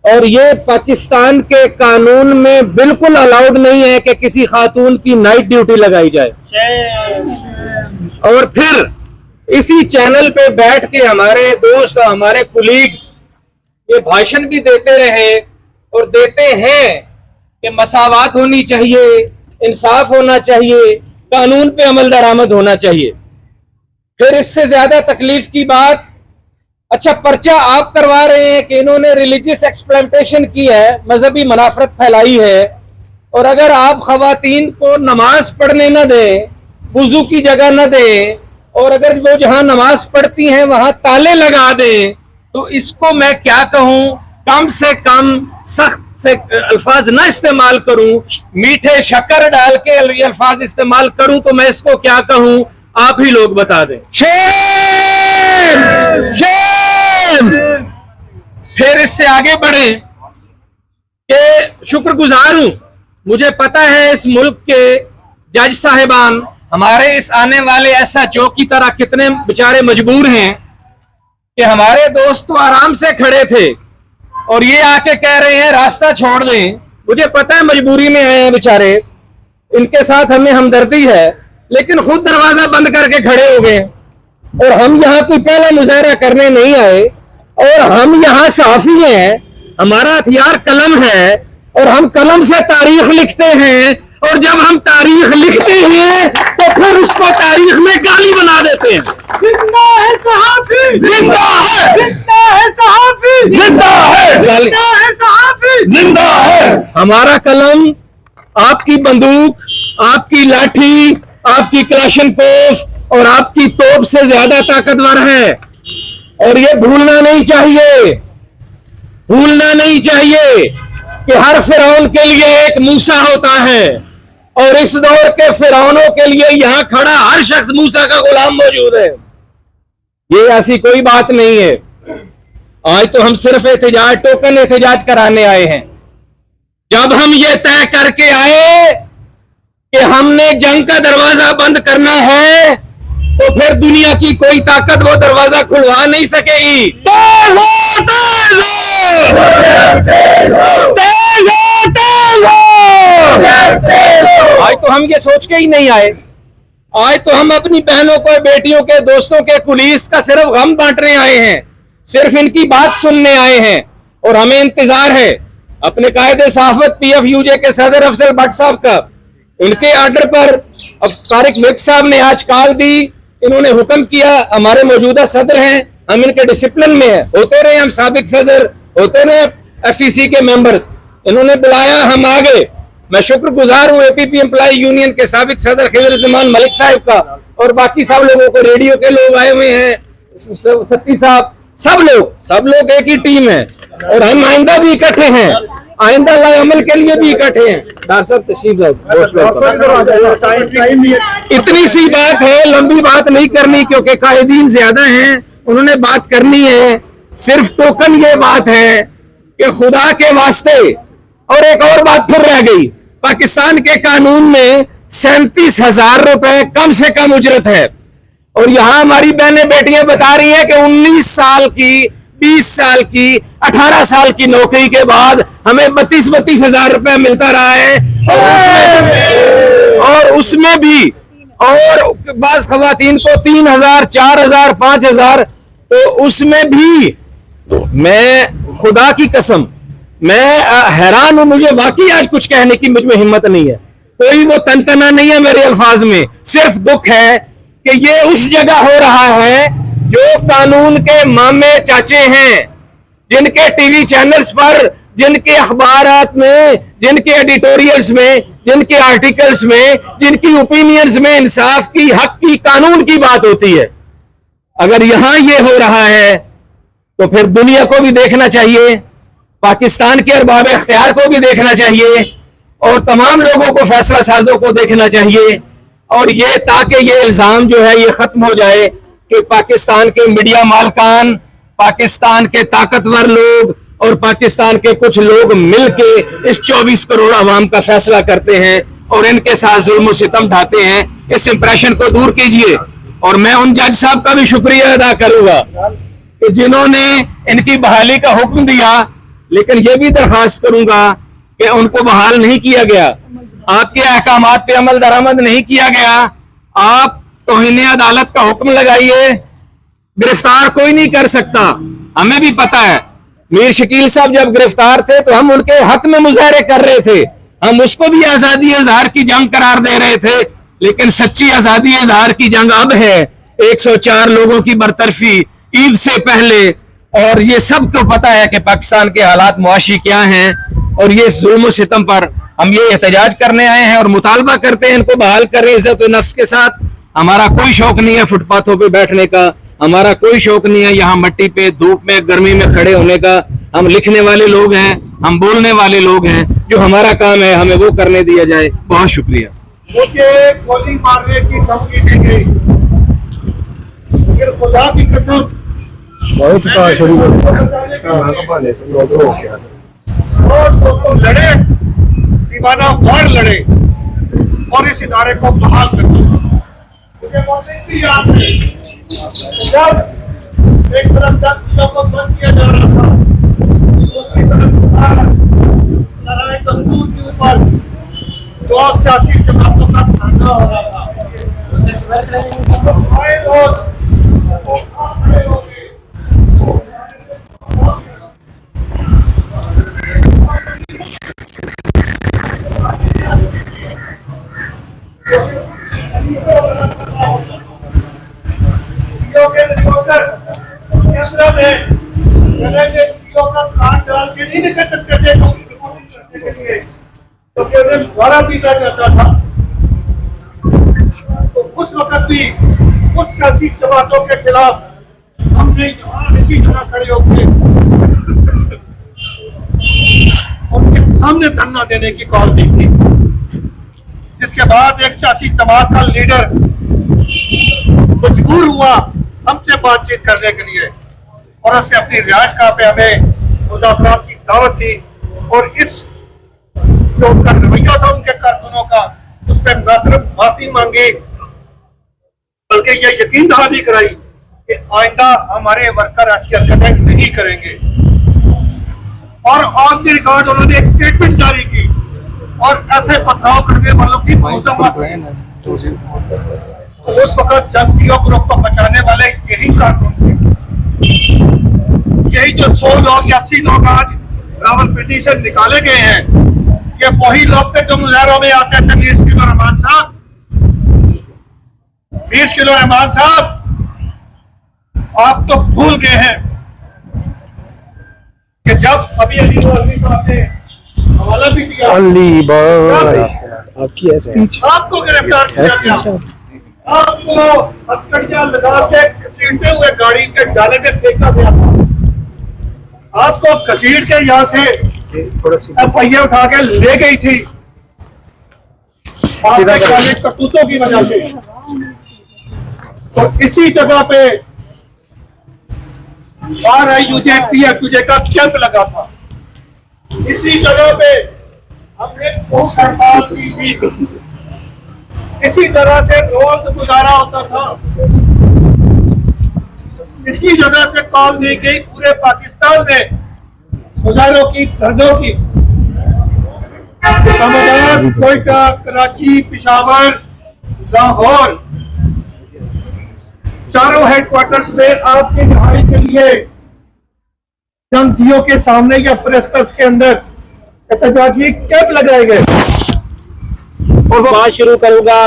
Speaker 6: और ये पाकिस्तान के कानून में बिल्कुल अलाउड नहीं है कि किसी खातून की नाइट ड्यूटी लगाई जाए। और फिर इसी चैनल पे बैठ के हमारे दोस्त, हमारे कुलीग्स ये भाषण भी देते रहे और देते हैं कि मसावात होनी चाहिए, इंसाफ होना चाहिए, कानून पे अमल दरामद होना चाहिए। फिर इससे ज्यादा तकलीफ की बात, अच्छा पर्चा आप करवा रहे हैं कि इन्होंने रिलीजियस एक्सप्लॉयटेशन की है, मजहबी मुनाफरत फैलाई है, और अगर आप खवातीन को नमाज पढ़ने न दें, वुजू की जगह न दें, और अगर वो जहां नमाज पढ़ती हैं वहां ताले लगा दें, तो इसको मैं क्या कहूं? कम से कम सख्त से अल्फाज न इस्तेमाल करूं, मीठे शक्कर डाल के अल्फाज इस्तेमाल करूं, तो मैं इसको क्या कहूं? आप ही लोग बता दें। शेम! शेम! फिर इससे आगे बढ़े कि शुक्रगुजार हूं, मुझे पता है इस मुल्क के जज साहिबान हमारे इस आने वाले SHO की तरह कितने बेचारे मजबूर हैं कि हमारे दोस्त तो आराम से खड़े थे और ये आके कह रहे हैं रास्ता छोड़ दें। मुझे पता है मजबूरी में आए हैं बेचारे, इनके साथ हमें हमदर्दी है, लेकिन खुद दरवाजा बंद करके खड़े हो गए। और हम यहाँ कोई पहला मुजाहरा करने नहीं आए, और हम यहाँ सहाफी हैं, हमारा हथियार कलम है, और हम कलम से तारीख लिखते हैं, और जब हम तारीख लिखते हैं तो फिर उसको तारीख में गाली बना देते हैं। जिंदा है सहाफी, जिंदा है, जिंदा है सहाफी, जिंदा है, जिंदा है सहाफी, जिंदा है। हमारा कलम आपकी बंदूक, आपकी लाठी, आपकी क्लाशनकोफ और आपकी तोप से ज्यादा ताकतवर है, और ये भूलना नहीं चाहिए, भूलना नहीं चाहिए कि हर फिरौन के लिए एक मूसा होता है, और इस दौर के फिरौनों के लिए यहां खड़ा हर शख्स मूसा का गुलाम मौजूद है। ये ऐसी कोई बात नहीं है। आज तो हम सिर्फ एहतजाज, टोकन एहतजाज कराने आए हैं। जब हम ये तय करके आए कि हमने जंग का दरवाजा बंद करना है, तो फिर दुनिया की कोई ताकत वो दरवाजा खुलवा नहीं सकेगी। तेज हो, तेज हो, तेज हो, तेज हो, तेज हो। आज तो हम ये सोच के ही नहीं आए, आज तो हम अपनी बहनों को, बेटियों के, दोस्तों के, पुलिस का सिर्फ गम बांटने आए हैं, सिर्फ इनकी बात सुनने आए हैं। और हमें इंतजार है अपने कायदे सहाफत PFUJ के सदर अफजल भट्ट साहब का, उनके ऑर्डर पर अब तारिक विक साहब ने आज कॉल दी, इन्होंने हुक्म किया, हमारे मौजूदा सदर हैं, हम इनके डिसिप्लिन में हैं, होते रहे हम साबिक सदर, होते रहे FEC के मेंबर्स, इन्होंने बुलाया, हम आ गए। मैं शुक्रगुजार हूँ APP एम्प्लॉय यूनियन के साबिक सदर खिजरुज़्ज़मान मलिक साहब का, और बाकी सब लोगों को, रेडियो के लोग आए हुए हैं, सत्ती साहब, सब लोग एक ही टीम है, और हम आइंदा भी इकट्ठे हैं, आइंदा अमल के लिए भी इकट्ठे हैं। डॉक्टर साहब तशरीफ लाओ। इतनी सी बात है, लंबी बात नहीं करनी क्योंकि कायदीन ज्यादा हैं, उन्होंने बात करनी है। सिर्फ टोकन ये बात है कि खुदा के वास्ते, और एक और बात फिर रह गई, पाकिस्तान के कानून में 37,000 रुपए कम से कम उजरत है, और यहाँ हमारी बहनें बेटियां बता रही हैं कि 19 साल की, 20 साल की, 18 साल की नौकरी के बाद हमें 32 हजार रुपए मिलता रहा है, और उसमें भी और बास खवातीन को 3,000, 4,000, 5,000, तो उसमें भी मैं खुदा की कसम मैं हैरान हूं। मुझे वाकई आज कुछ कहने की मुझ में हिम्मत नहीं है, कोई वो तनतना नहीं है मेरे अल्फाज में, सिर्फ दुख है कि ये उस जगह हो रहा है जो कानून के मामे चाचे हैं, जिनके टीवी चैनल्स पर, जिनके अखबारात में, जिनके एडिटोरियल्स में, जिनके आर्टिकल्स में, जिनकी ओपिनियंस में इंसाफ की, हक की, कानून की बात होती है, अगर यहां ये हो रहा है तो फिर दुनिया को भी देखना चाहिए, पाकिस्तान के अरबाब इख्तियार को भी देखना चाहिए और तमाम लोगों को, फैसला साजों को देखना चाहिए। और ये ताकि ये इल्जाम जो है ये खत्म हो जाए कि पाकिस्तान के मीडिया मालकान, पाकिस्तान के ताकतवर लोग और पाकिस्तान के कुछ लोग मिलके इस 24 करोड़ आवाम का फैसला करते हैं और इनके साथ जुल्म सितम ढाते हैं। इस इंप्रेशन को दूर कीजिए। और मैं उन जज साहब का भी शुक्रिया अदा करूंगा कि जिन्होंने इनकी बहाली का हुक्म दिया, लेकिन यह भी दरखास्त करूंगा कि उनको बहाल नहीं किया गया, आपके अहकामात पे अमल दरामद नहीं किया गया। आप तौहीन अदालत का हुक्म लगाइए, गिरफ्तार कोई नहीं कर सकता। हमें भी पता है मीर शकील साहब जब गिरफ्तार थे तो हम उनके हक में मुजाहरे कर रहे थे, हम उसको भी आजादी इजहार की जंग करार दे रहे थे, लेकिन सच्ची आजादी इजहार की जंग अब है। 104 लोगों की बरतरफी ईद से पहले, और ये सबको पता है कि पाकिस्तान के हालात मुआशी क्या हैं, और ये जुल्म सितम पर हम ये एहतजाज करने आए हैं और मुतालबा करते हैं इनको बहाल करें इज्जत व नफ्स के साथ। हमारा कोई शौक नहीं है फुटपाथों पे बैठने का, हमारा कोई शौक नहीं है यहाँ मट्टी पे, धूप में, गर्मी में खड़े होने का। हम लिखने वाले लोग हैं, हम बोलने वाले लोग हैं, जो हमारा काम है हमें वो करने दिया जाए। बहुत शुक्रिया।
Speaker 3: मुझे गोली मारने की धमकी दी गई, फिर खुदा की कसम
Speaker 1: बहुत
Speaker 3: दोस्तों लड़े, दीवाना वार लड़े और इस इदारे को बहाल कर दिया। मुझे मौत भी याद है जब एक तरफ 10 किलो को बंद किया जा रहा था, दूसरी तरफ शराय दस्तूर के ऊपर 2 सियासी जमातों का धरना हो रहा था। डाल के नहीं निकल सकते थे क्योंकि उन्हें द्वारा पीटा जाता था। तो उस वक्त भी उस सियासी जमातों के खिलाफ हमने यहाँ इसी जगह खड़े होकर उनके सामने धरना देने की कॉल दी थी, जिसके बाद एक सियासी जमात का लीडर मजबूर हुआ हमसे बातचीत करने के लिए और उसने अपनी रिहाइशगाह पे हमें मुज़ाकरात की दावत दी और इस जो उनका रवैया था उनके कारकुनों का, उस पर न सिर्फ माफी मांगी बल्कि ये यकीन दहानी कराई कि आइंदा हमारे वर्कर ऐसी हरकतें नहीं करेंगे। और ऑन द रिकॉर्ड उन्होंने एक स्टेटमेंट जारी की और ऐसे पथराव करने वालों की मजम्मत। उस वक्त जंगजियों ग्रुप को बचाने वाले यही कारकुन थे, यही जो 100 लोग या 80 लोग आज रावलपिंडी से निकाले गए हैं, ये वही लोग थे जो मुजाहरों में आते थे। मीर शकील रहमान साहब, मीर शकील रहमान साहब, आप तो भूल गए हैं कि जब अभी अली साहब ने हवाला भी दिया,
Speaker 1: आपकी स्पीच,
Speaker 3: आपको गिरफ्तार किया गया, आपको हथकड़ियां लगा के घसीटते हुए गाड़ी के डाले में फेंका गया था, आपको घसीट के यहाँ से FIA उठा के ले गई थी करतूतों की वजह से। और इसी जगह पे RIUJ PFUJ का कैंप लगा था, इसी जगह पे हमने भूख हड़ताल की थी, इसी तरह से रोज गुजारा होता था, इसी जगह से कॉल दी गई पूरे पाकिस्तान में मुजाहरों की, धरनों की। इस्लामाबाद, कोयटा, कराची, पेशावर, लाहौर, चारों हेडक्वार्टर्स में आपकी रिहाई के लिए जंगजियों के सामने या प्रेस क्लब के अंदर एहतजाजी कैंप लगाए गए।
Speaker 8: और बात शुरू करूंगा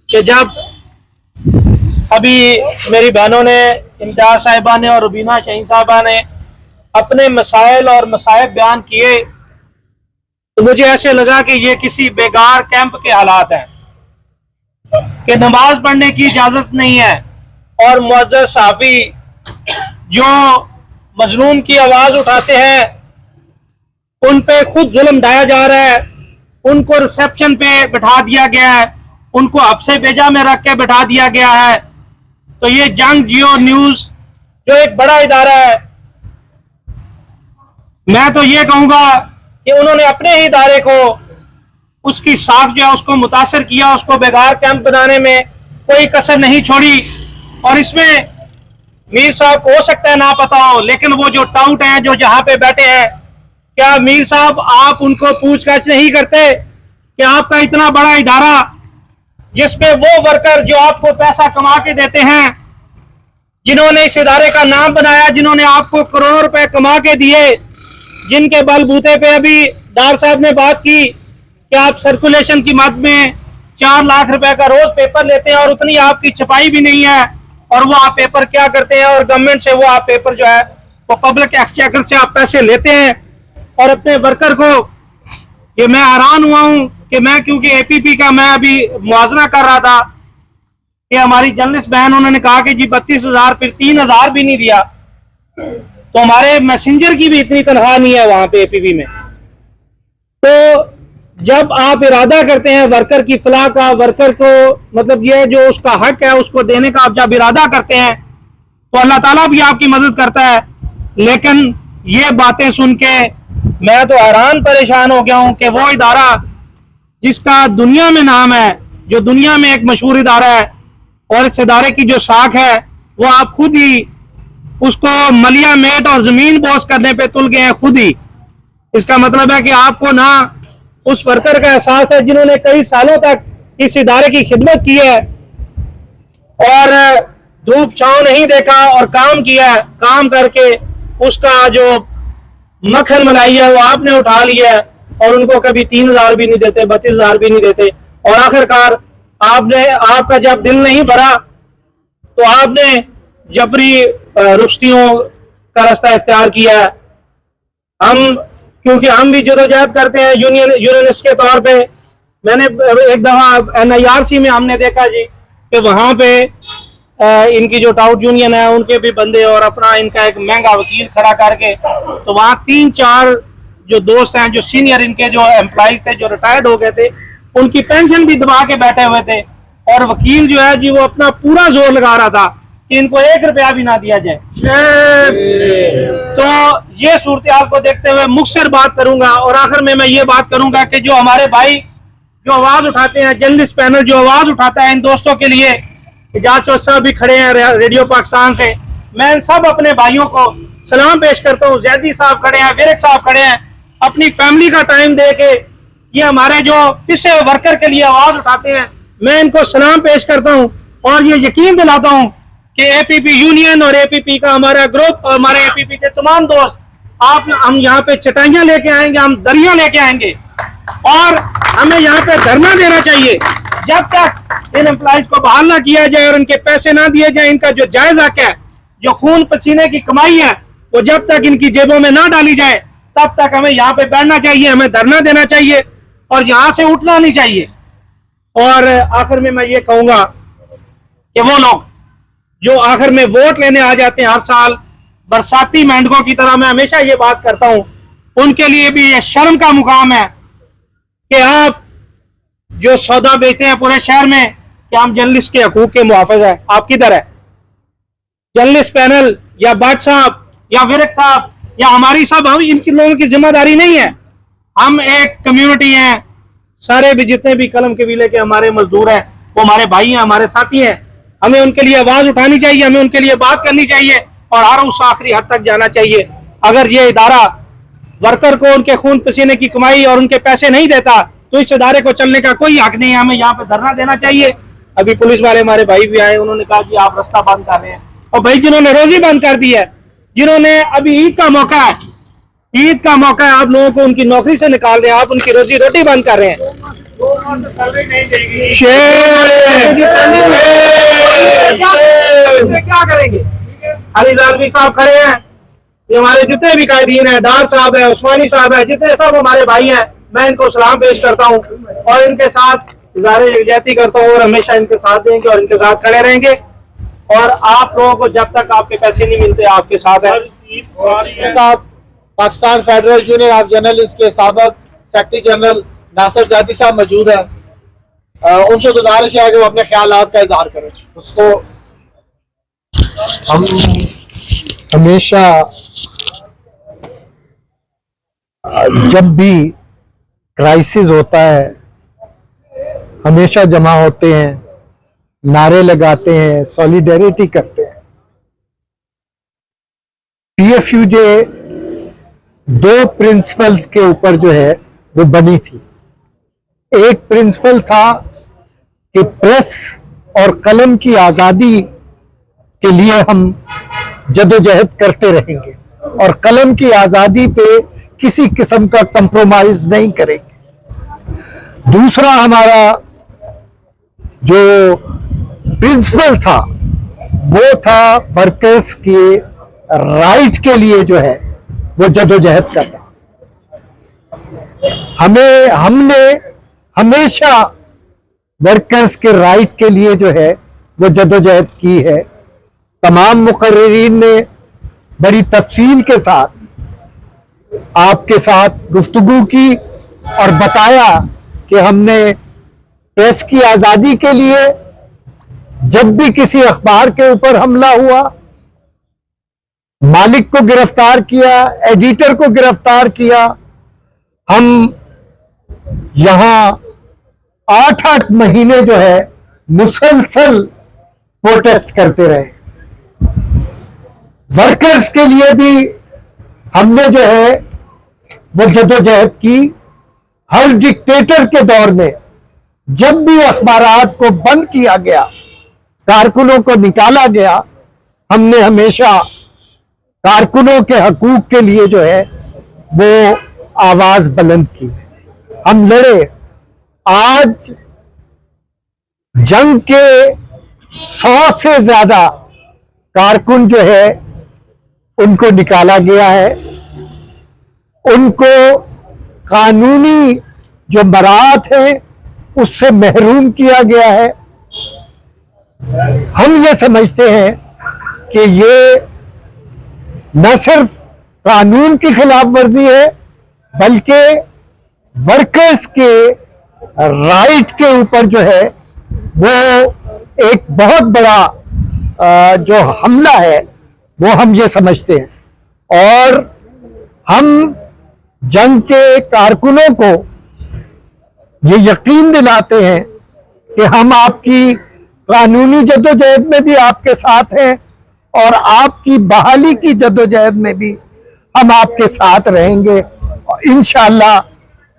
Speaker 8: कि जब अभी मेरी बहनों ने
Speaker 9: इम्तियाज साहिबा ने और रुबीना शहीन साहिबा ने अपने मसाइल और मसाइब बयान किए तो मुझे ऐसे लगा कि ये किसी बेगार कैंप के हालात हैं कि नमाज पढ़ने की इजाजत नहीं है और मुअज़्ज़ज़ सहाफ़ी जो मजलूम की आवाज उठाते हैं उन पे खुद जुल्म ढाया जा रहा है, उनको रिसेप्शन पे बिठा दिया गया है, उनको हफ्से बेजा में रख के बिठा दिया गया है। तो ये जंग जियो न्यूज जो एक बड़ा इदारा है, मैं तो ये कहूंगा कि उन्होंने अपने ही इदारे को उसकी साख जो है उसको मुतासर किया, उसको बेगार कैंप बनाने में कोई कसर नहीं छोड़ी। और इसमें मीर साहब को हो सकता है ना पता हो, लेकिन वो जो टाउट हैं जो जहां पे बैठे हैं, क्या मीर साहब आप उनको पूछताछ नहीं करते कि आपका इतना बड़ा इदारा जिसमें वो वर्कर जो आपको पैसा कमा के देते हैं, जिन्होंने इस इदारे का नाम बनाया, जिन्होंने आपको करोड़ों रुपए कमा के दिए, जिनके बलबूते पे अभी डार साहब ने बात की कि आप सर्कुलेशन की मद में 4 लाख रुपए का रोज पेपर लेते हैं और उतनी आपकी छपाई भी नहीं है, और वो आप पेपर क्या करते हैं और गवर्नमेंट से वो आप पेपर जो है वो पब्लिक एक्सचेकर से आप पैसे लेते हैं और अपने वर्कर को। ये मैं हैरान हुआ हूं कि मैं, क्योंकि एपीपी का मैं अभी मुआवजा कर रहा था कि हमारी जर्नलिस्ट बहन, उन्होंने कहा कि जी 32,000, फिर 3,000 भी नहीं दिया। तो हमारे मैसेंजर की भी इतनी तनख्वाह नहीं है वहां पे एपीपी में। तो जब आप इरादा करते हैं वर्कर की फलाह का, वर्कर को मतलब ये जो उसका हक है उसको देने का आप जब इरादा करते हैं तो अल्लाह ताला भी आपकी मदद करता है। लेकिन ये बातें सुन के मैं तो हैरान परेशान हो गया हूं कि वो इदारा जिसका दुनिया में नाम है, जो दुनिया में एक मशहूर इदारा है, और इस इदारे की जो साख है वो आप खुद ही उसको मलिया मेट और जमीन बोस करने पे तुल गए हैं खुद ही। इसका मतलब है कि आपको ना उस वर्कर का एहसास है जिन्होंने कई सालों तक इस इदारे की खिदमत की है और धूप छांव नहीं देखा और काम किया है, काम करके उसका जो मक्खन मलाई है वो आपने उठा लिया है और उनको कभी 3,000 भी नहीं देते, 32,000 भी नहीं देते। और आखिरकार आपका जब दिल नहीं भरा तो आपने जबरी रुश्तियों का रास्ता इख्तियार किया है। क्योंकि हम भी जदोजहद करते हैं यूनियनिस्ट के तौर पे। मैंने एक दफा NIRC में हमने देखा जी कि वहां पे इनकी जो टाउट यूनियन है उनके भी बंदे और अपना इनका एक महंगा वकील खड़ा करके, तो वहां 3-4 जो दोस्त हैं, जो सीनियर इनके जो एम्प्लॉइज थे, जो रिटायर्ड हो गए थे, उनकी पेंशन भी दबा के बैठे हुए थे और वकील जो है जी वो अपना पूरा जोर लगा रहा था कि इनको 1 रुपया भी ना दिया जाए। तो ये सूरत को देखते हुए मुख्तसर बात करूंगा और आखिर में मैं ये बात करूंगा कि जो हमारे भाई जो आवाज उठाते हैं, जर्नलिस्ट पैनल जो आवाज उठाता है इन दोस्तों के लिए, एजाज चौधरी साहब भी खड़े हैं रेडियो पाकिस्तान से, मैं इन सब अपने भाइयों को सलाम पेश करता हूँ। जैदी साहब खड़े हैं, विरक साहब खड़े हैं, अपनी फैमिली का टाइम दे के ये हमारे जो पिछले वर्कर के लिए आवाज उठाते हैं, मैं इनको सलाम पेश करता हूँ और ये यकीन दिलाता हूँ कि एपीपी यूनियन और एपीपी का हमारा ग्रुप और हमारे एपीपी के तमाम दोस्त हम यहाँ पे चटाइयां लेके आएंगे, हम दरिया लेके आएंगे और हमें यहाँ पे धरना देना चाहिए जब तक इन एम्प्लॉइज को बहाल ना किया जाए और इनके पैसे ना दिए जाए। इनका जो जायज हक है, जो खून पसीने की कमाई है, वो जब तक इनकी जेबों में ना डाली जाए तब तक हमें यहाँ पे बैठना चाहिए, हमें धरना देना चाहिए और यहाँ से उठना नहीं चाहिए। और आखिर में मैं ये कहूंगा कि वो लोग जो आखिर में वोट लेने आ जाते हैं हर साल बरसाती मेंढकों की तरह, मैं हमेशा ये बात करता हूं, उनके लिए भी ये शर्म का मुकाम है कि आप जो सौदा बेचते हैं पूरे शहर में कि हम जर्नलिस्ट के हकूक के मुहाफिज हैं। आप किधर है? जर्नलिस्ट पैनल या भट्ट साहब या विरक साहब या हमारी साहब, हम इनके लोगों की जिम्मेदारी नहीं है। हम एक कम्युनिटी हैं, सारे भी जितने भी कलम कबीले के हमारे मजदूर हैं वो हमारे भाई हैं, हमारे साथी हैं। हमें उनके लिए आवाज उठानी चाहिए, हमें उनके लिए बात करनी चाहिए और हर उस आखिरी हद तक जाना चाहिए। अगर ये इदारा वर्कर को उनके खून पसीने की कमाई और उनके पैसे नहीं देता तो इस इदारे को चलने का कोई हक नहीं है। हमें यहाँ पे धरना देना चाहिए। अभी पुलिस वाले हमारे भाई भी आए, उन्होंने कहा कि आप रास्ता बंद कर रहे हैं, और भाई जिन्होंने रोजी बंद कर दी है, जिन्होंने अभी ईद का मौका है, ईद का मौका है, आप लोगों को उनकी नौकरी से निकाल रहे हैं, आप उनकी रोजी रोटी बंद कर रहे हैं। क्या करेंगे? अली जालवी साहब खड़े हैं, ये हमारे जितने भी कायदीन हैं, डार साहब है, उस्मानी साहब है, जितने सब हमारे भाई हैं, मैं इनको सलाम पेश करता हूँ और इनके साथ इज़हार यकजहती करता हूँ और हमेशा इनके साथ देंगे और इनके साथ खड़े रहेंगे। और आप लोगों को जब तक आपके पैसे नहीं मिलते आपके साथ है।
Speaker 5: के साथ Pakistan federal union of journalist के साबिक सेक्रेटरी जनरल नासिर जादी साहब मौजूद है। उनसे गुजारिश है कि वो अपने ख्यालात का इजहार करें।
Speaker 1: उसको हम हमेशा जब भी क्राइसिस होता है हमेशा जमा होते हैं, नारे लगाते हैं, सॉलिडेरिटी करते हैं। पीएफयूजे दो प्रिंसिपल्स के ऊपर जो है वो बनी थी। एक प्रिंसिपल था कि प्रेस और कलम की आज़ादी के लिए हम जदोजहद करते रहेंगे और कलम की आज़ादी पे किसी किस्म का कंप्रोमाइज नहीं करेंगे। दूसरा हमारा जो प्रिंसिपल था वो था वर्कर्स के राइट के लिए जो है वो जदोजहद करना। हमने हमेशा वर्कर्स के राइट के लिए जो है वो जदोजहद की है। तमाम मुकर्रिरीन ने बड़ी तफसील के साथ आपके साथ गुफ्तगू की और बताया कि हमने प्रेस की आज़ादी के लिए जब भी किसी अखबार के ऊपर हमला हुआ, मालिक को गिरफ्तार किया, एडिटर को गिरफ्तार किया। हम यहां 8-8 महीने जो है मुसलसल प्रोटेस्ट करते रहे। वर्कर्स के लिए भी हमने जो है वो जदोजहद की। हर डिक्टेटर के दौर में जब भी अखबारात को बंद किया गया, कारकुनों को निकाला गया, हमने हमेशा कारकुनों के हकूक के लिए जो है वो आवाज बुलंद की। हम लड़े। आज जंग के 100 से ज्यादा कारकुन जो है उनको निकाला गया है, उनको कानूनी जो बरात है उससे महरूम किया गया है। हम ये समझते हैं कि ये न सिर्फ कानून की खिलाफ वर्जी है बल्कि वर्कर्स के राइट के ऊपर जो है वो एक बहुत बड़ा जो हमला है वो हम ये समझते हैं। और हम जंग के कारकुनों को ये यकीन दिलाते हैं कि हम आपकी कानूनी जद्दोजहद में भी आपके साथ हैं और आपकी बहाली की जद्दोजहद में भी हम आपके साथ रहेंगे। और इंशाअल्लाह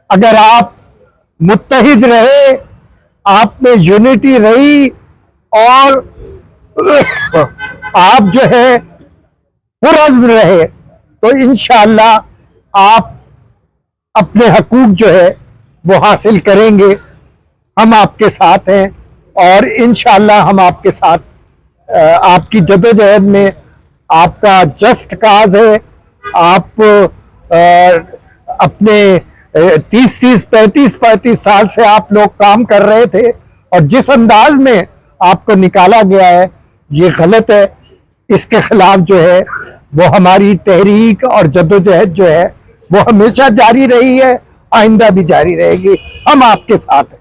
Speaker 1: अगर आप मुत्तहिद रहे, आप में यूनिटी रही और आप जो है पुरअज़्म रहे तो इंशाअल्लाह आप अपने हकूक जो है वो हासिल करेंगे। हम आपके साथ हैं और इंशाअल्लाह हम आपके साथ आपकी जदोजहद में आपका जस्ट काज है। आप अपने 30-30, 35-35 साल से आप लोग काम कर रहे थे और जिस अंदाज में आपको निकाला गया है ये गलत है। इसके खिलाफ जो है वो हमारी तहरीक और जदोजहद जो है वो हमेशा जारी रही है, आइंदा भी जारी रहेगी। हम आपके साथ हैं।